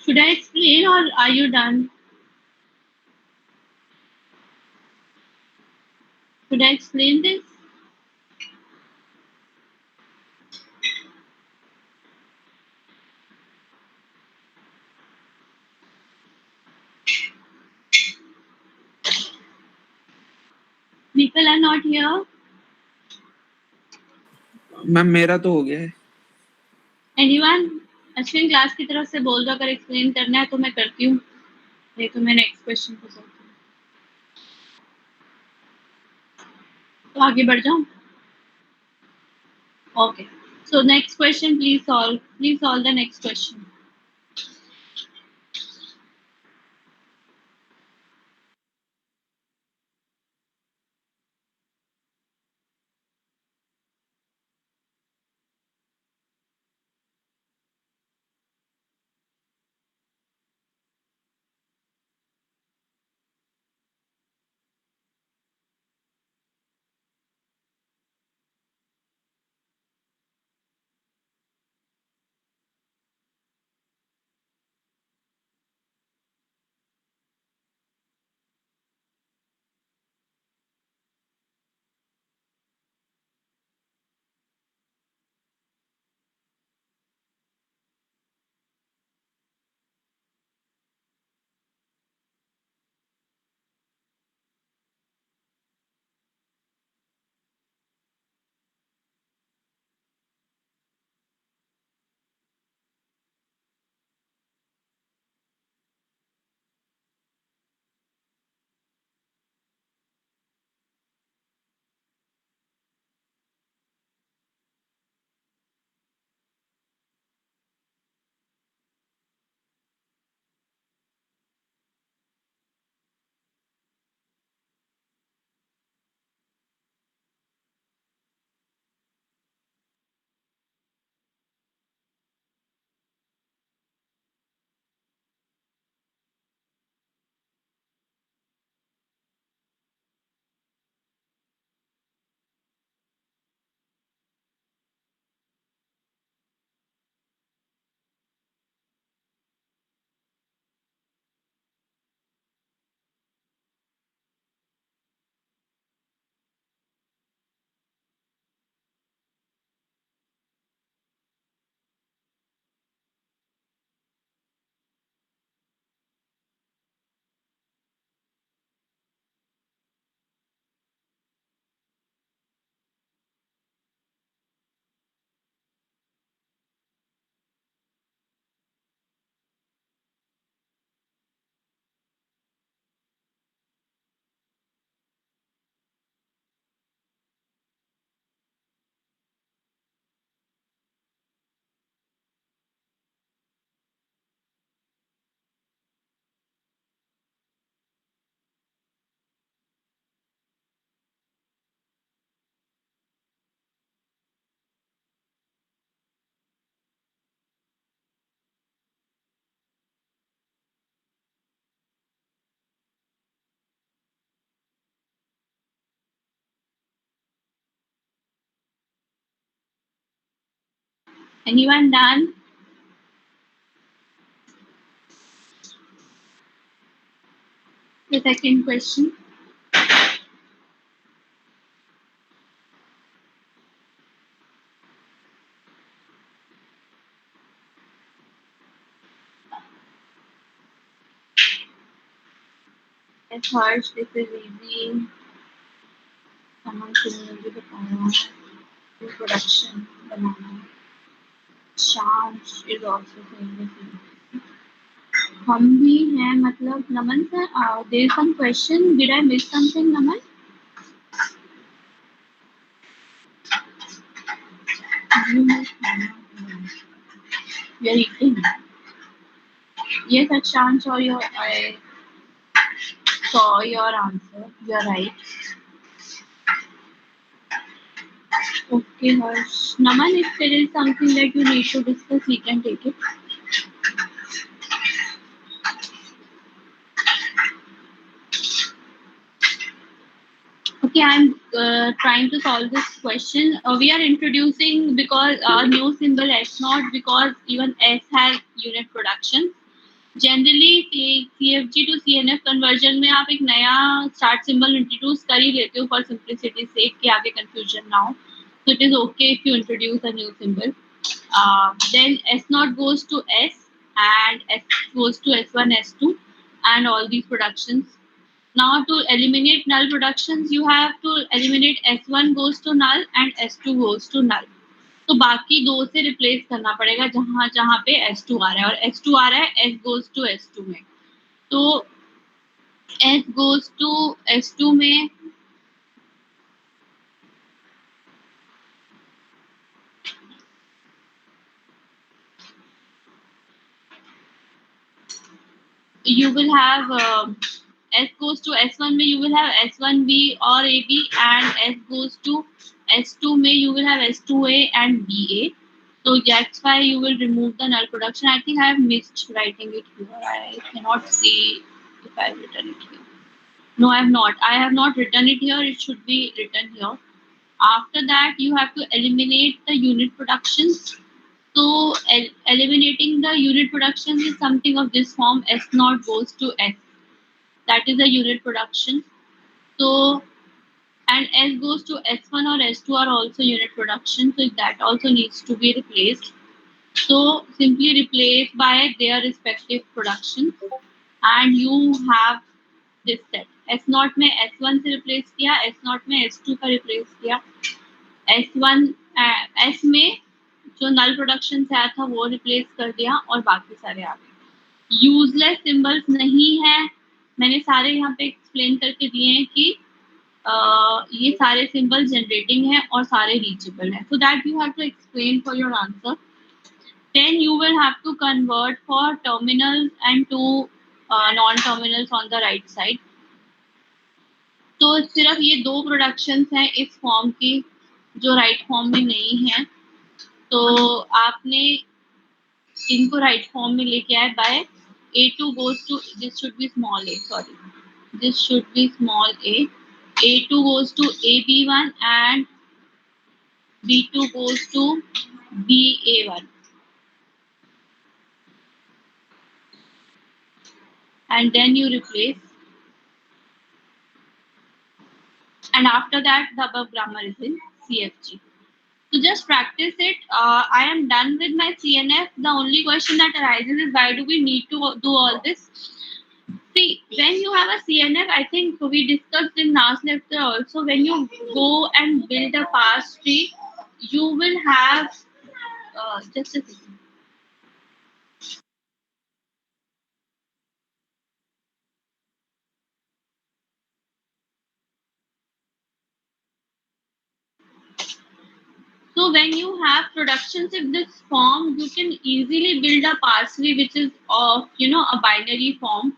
Should I explain or are you done? Should I explain this? People are not here. Ma'am मेरा तो हो गया है। Anyone? अश्विन क्लास की तरफ से बोल दो, अगर एक्सप्लेन करना है तो मैं करती हूँ, नहीं तो मैं नेक्स्ट क्वेश्चन को सोचती हूँ। तो आगे बढ़ जाऊँ? Okay. So next question, please solve. Please solve the next question. Anyone done? The second question. Yes, Harsh, this is easy. Someone should मुझे बताया. Reproduction banana. Shams is also saying the same. हम भी हैं मतलब नमन sir. There is some question. Did I miss something, Naman? You must we are eating. Yes, Akshant, I saw your answer. You are right. Okay, Harsh. Naman, if there is something that you need to discuss, we can take it. Okay, I'm trying to solve this question. We are introducing because our new symbol S naught because even S has unit production. Generally CFG to CNF conversion में आप एक नया start symbol introduce कर ही लेते हो for simplicity से कि आगे कंफ्यूजन ना हो. So it is okay if you introduce a new symbol. Then S naught goes to S and S goes to S1, S2 and all these productions. Now to eliminate null productions, you have to eliminate S1 goes to null and S2 goes to null. तो बाकी दो से replace करना पड़ेगा जहां जहां पे S2 आ रहा है और S2 आ रहा है S goes to S2 में. तो S goes to S2 में you will have S goes to S1 में you will have S1B or AB and S goes to S2 में you will have S2A and BA. So that's why you will remove the null production. I think I have missed writing it here. I cannot see if I have written it here. No, I have not. I have not written it here. It should be written here. After that, you have to eliminate the unit productions. So eliminating the unit productions is something of this form. S naught goes to S. That is a unit production. So and S goes to S1 or S2 are also unit production. So that also needs to be replaced. So simply replace by their respective production and you have this set. S naught में S1 से replace किया, S naught में S2 का replace किया, S1 S में जो null production से आया था वो replace कर दिया और बाकी सारे आ गए. Useless symbols नहीं है. मैंने सारे यहाँ पे explain करके दिए हैं कि ये सारे symbols generating हैं और सारे reachable हैं. So that you have to explain for your answer. Then you will have to convert for terminals and two non-terminals on the right side. तो सिर्फ ये दो प्रोडक्शंस हैं इस फॉर्म की जो राइट फॉर्म में नहीं है. तो आपने इनको राइट फॉर्म में लेके आए bye A2 goes to this should be small a sorry this should be small A2 goes to AB1 and B2 goes to BA1 and then you replace and after that the above grammar is in CFG. So just practice it. I am done with my CNF. The only question that arises is why do we need to do all this? See, when you have a CNF, I think we discussed in last lecture also, when you go and build a parse tree, you will have, just a second. So when you have productions in this form, you can easily build a parse tree which is of, a binary form.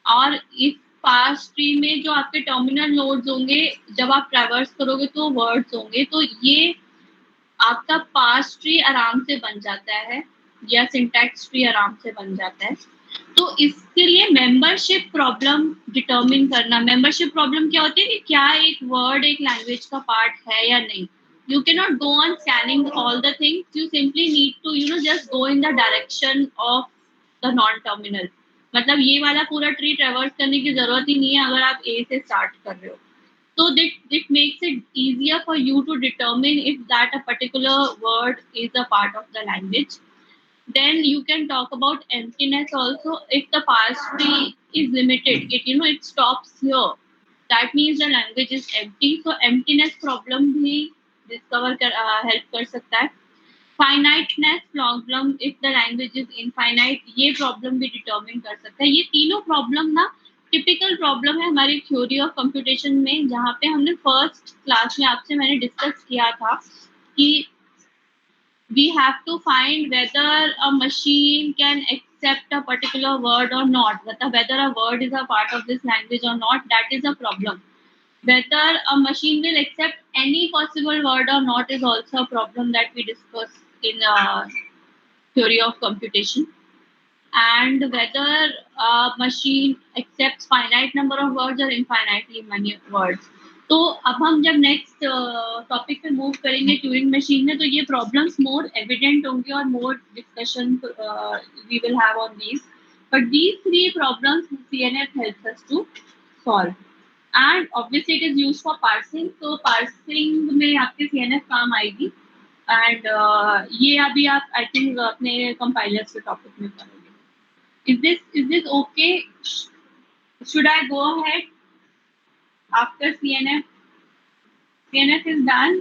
और इस parse tree में जो आपके terminal nodes होंगे जब आप traverse करोगे तो वर्ड्स होंगे तो ये आपका पार्स ट्री आराम से बन जाता है या सिंटैक्स ट्री आराम से बन जाता है. तो इसके लिए मेंबरशिप प्रॉब्लम डिटरमिन करना. मेंबरशिप प्रॉब्लम क्या होती है कि क्या एक वर्ड एक लैंग्वेज का पार्ट है या नहीं. You cannot go on scanning all the things. You simply need to, just go in the direction of the non-terminal. मतलब ये वाला पूरा ट्री ट्रेवर्स करने की जरूरत ही नहीं है अगर आप ए से स्टार्ट कर रहे हो. So that it makes it easier for you to determine if that a particular word is a part of the language. Then you can talk about emptiness also. If the parse tree is limited, it stops here. That means the language is empty. So emptiness problem भी discover help कर सकता है. Finiteness problem, if the language is infinite, ये problem भी determine कर सकता है. ये तीनों problem ना टिपिकल प्रॉब्लम है हमारी थ्योरी ऑफ कंप्यूटेशन में, जहाँ पे हमने फर्स्ट क्लास में आपसे मैंने डिस्कस किया था कि we have to find whether a machine can accept a particular word or not, whether a word is a part of this language or not. That is a problem. Whether a machine will accept any possible word or not is also a problem that we discussed in theory of computation. And whether a machine accepts finite number of words or infinitely many words. तो अब हम जब next topic पे move करेंगे Turing machine में, तो ये problems more evident होंगे और more discussion we will have on these. But these 3 problems CNF helps us to solve. And obviously it is used for parsing. तो पार्सिंग में आपके CNF काम आएगी. एंड ये अभी आप आई थिंक अपने कंपाइलर्स के टॉपिक में करोगे. Is this okay? Should I go ahead after CNF? CNF is done.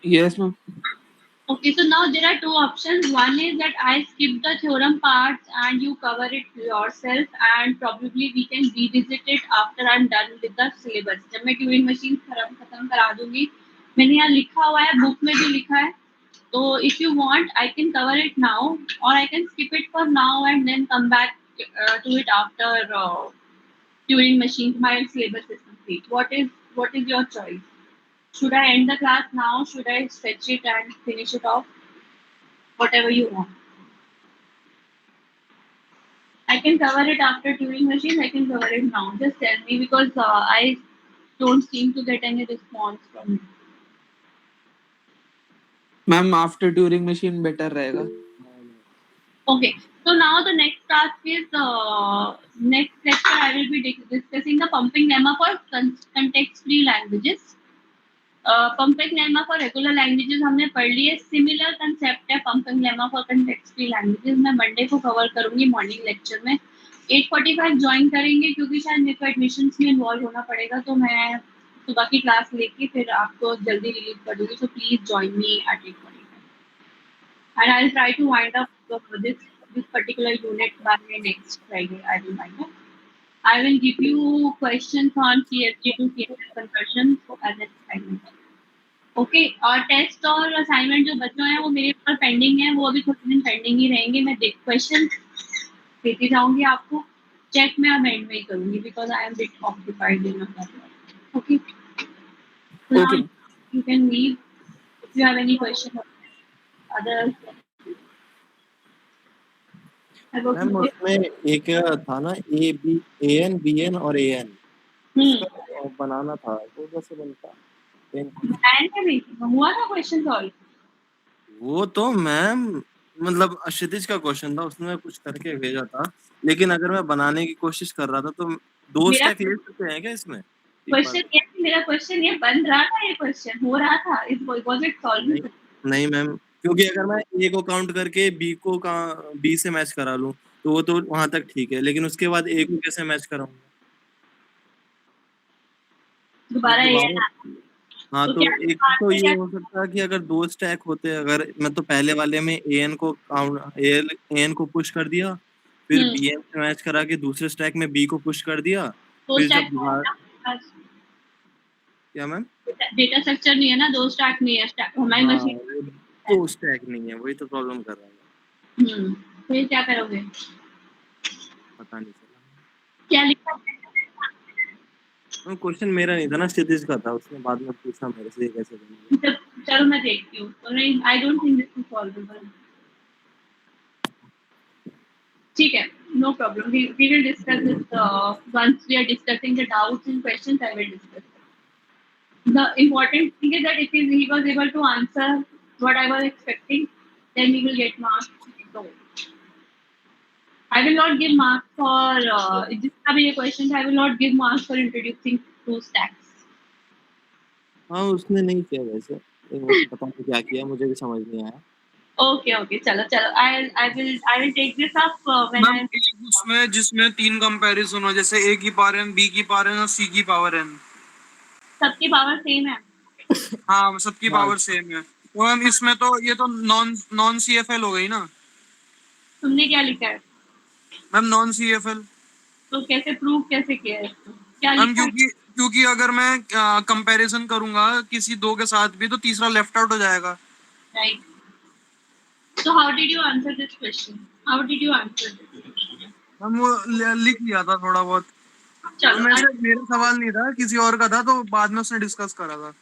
Yes, ma'am. Okay, so now there are 2 options. One is that I skip the theorem parts and you cover it yourself, and probably we can revisit it after I'm done with the syllabus. जब मैं Turing machine खत्म करा दूंगी, मैंने यहाँ लिखा हुआ है, बुक में भी लिखा है. So if you want, I can cover it now, or I can skip it for now and then come back to it after Turing machine. My syllabus is complete. What is your choice? Should I end the class now? Should I stretch it and finish it off? Whatever you want. I can cover it after Turing machine. I can cover it now. Just tell me, because I don't seem to get any response from you. Ma'am after Turing machine better रहेगा. Okay, so now the next task is next lecture I will be discussing the pumping lemma for context-free languages. Pumping lemma for regular languages हमने पढ़ लिए. Similar concept है pumping lemma for context-free languages. मैं Monday को cover करूंगी morning lecture में. 8:45 join करेंगे क्योंकि शायद मेरे को एडमिशंस में इन्वॉल्व होना पड़ेगा, तो मैं सुबह की क्लास लेके फिर आपको जल्दी रिलीव कर दूंगी. So please join me at 8:45. And I'll try to wind up this particular unit by next Friday. I will wind up. I will give you questions on CSG to CSS conversion as an assignment. Okay, और test और assignment जो बच्चों हैं वो मेरे ऊपर pending है, वो अभी कुछ दिन पेंडिंग ही रहेंगे. मैं क्वेश्चन देती जाऊंगी आपको. चेक मैं अब एंड में ही करूंगी because I am bit occupied in a Okay. So now Okay. you can leave if you have any question. Other ma'am उसमें एक था ना AN BN और AN बनाना था, वो कैसे बनता? हुआ था क्वेश्चन सॉल्व. वो तो मैम मतलब क्षितिज का क्वेश्चन था, उसने कुछ करके भेजा था, लेकिन अगर मैं बनाने की कोशिश कर रहा था तो 2 स्टेप ले सकते हैं क्या इसमें? मेरा क्वेश्चन ये बन रहा था, ये क्वेश्चन हो रहा था. Was it solve? नहीं मैम, क्योंकि अगर मैं A को काउंट करके B से मैच करा लूं तो वो तो वहां तक ठीक है, लेकिन उसके बाद A को कैसे मैच कराऊंगा? दोबारा हाँ, तो एक तो ये हो सकता है कि अगर 2 स्टैक होते, अगर मैं तो पहले वाले में AN को पुश कर दिया, फिर BN से मैच करा के दूसरे स्टैक में B को पुश कर दिया, फिर जब क्या मैम डेटा स्ट्रक्चर नहीं है ना, 2 स्टैक नहीं है. हमारी मशीन 2 स्टैक नहीं है, वही तो प्रॉब्लम कर रहा है. फिर क्या करोगे? पता नहीं चला. क्या लिखा? क्वेश्चन मेरा नहीं था ना, क्षितिज का था, उसने बाद में पूछा मेरे से कैसे बनेगा. चलो मैं देखती हूँ. I don't think this is solvable. ठीक है, No problem. We will discuss this once we are discussing the doubts and questions. I will discuss. The important thing is that if he was able to answer what I was expecting, then he will get marks. So I will not give marks for जितना भी ये questions. I will not give marks for introducing two stacks. हाँ उसने नहीं किया वैसे, मुझे पता नहीं क्या किया, मुझे भी समझ नहीं आया। Okay, चलो I will take this up when I उसमें जिसमें 3 कंपैरिजन हो, जैसे a की पावर n, b की पावर n और c की पावर n। सबकी पावर सेम है। हाँ सबकी पावर सेम है। तो हम इसमें तो ये तो नॉन CFL हो गई ना। तुमने क्या लिखा है? Ma'am non CFL। तो कैसे प्रूव कैसे किया है इसको? क्या मैम लिखा है? क्योंकि अगर मैं कंपैरिजन करूंगा किसी दो के साथ भी तो तीसरा लेफ्ट आउट हो जाएगा। Right. So how did you answer this question? How did you answer this? हम वो लिख लिया था थोड़ा बहुत। चलो मेरा सवाल नहीं था, किसी और का था, तो बाद में उसने डिस्कस करा था।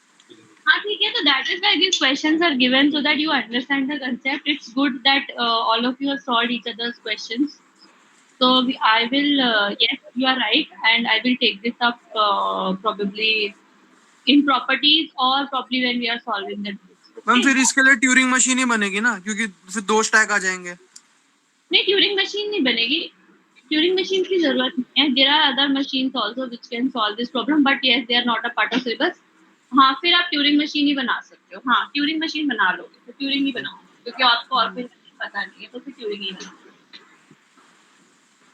हाँ ठीक है, तो that is why these questions are given so that you understand the concept. It's good that all of you have solved each other's questions. So I will yes, you are right, and I will take this up probably in properties or probably when we are solving the. Ma'am फिर इसके लिए Turing machine ही बनेगी ना, क्योंकि फिर 2 stack आ जाएंगे। नहीं, Turing machine नहीं बनेगी। ट्यूरिंग मशीन की जरूरत नहीं है। There are other machines also which can solve this problem, but yes, they are not a part of syllabus. हाँ, फिर आप ट्यूरिंग मशीन ही बना सकते हो। हाँ, ट्यूरिंग मशीन बना लोगे तो ट्यूरिंग ही बनाओ, क्योंकि आपको और फिर पता नहीं है तो फिर ट्यूरिंग ही बनाओ।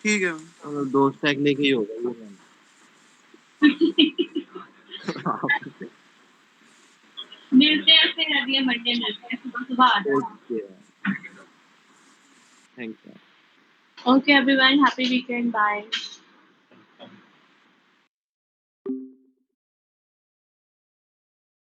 ठीक है। अगर 2 स्टैक लेके ही होगा ये मैम। मिलते हैं फिर अगले मंडे मिलते हैं, सुबह आ जाओ। Thank you. Okay everyone, happy weekend, bye.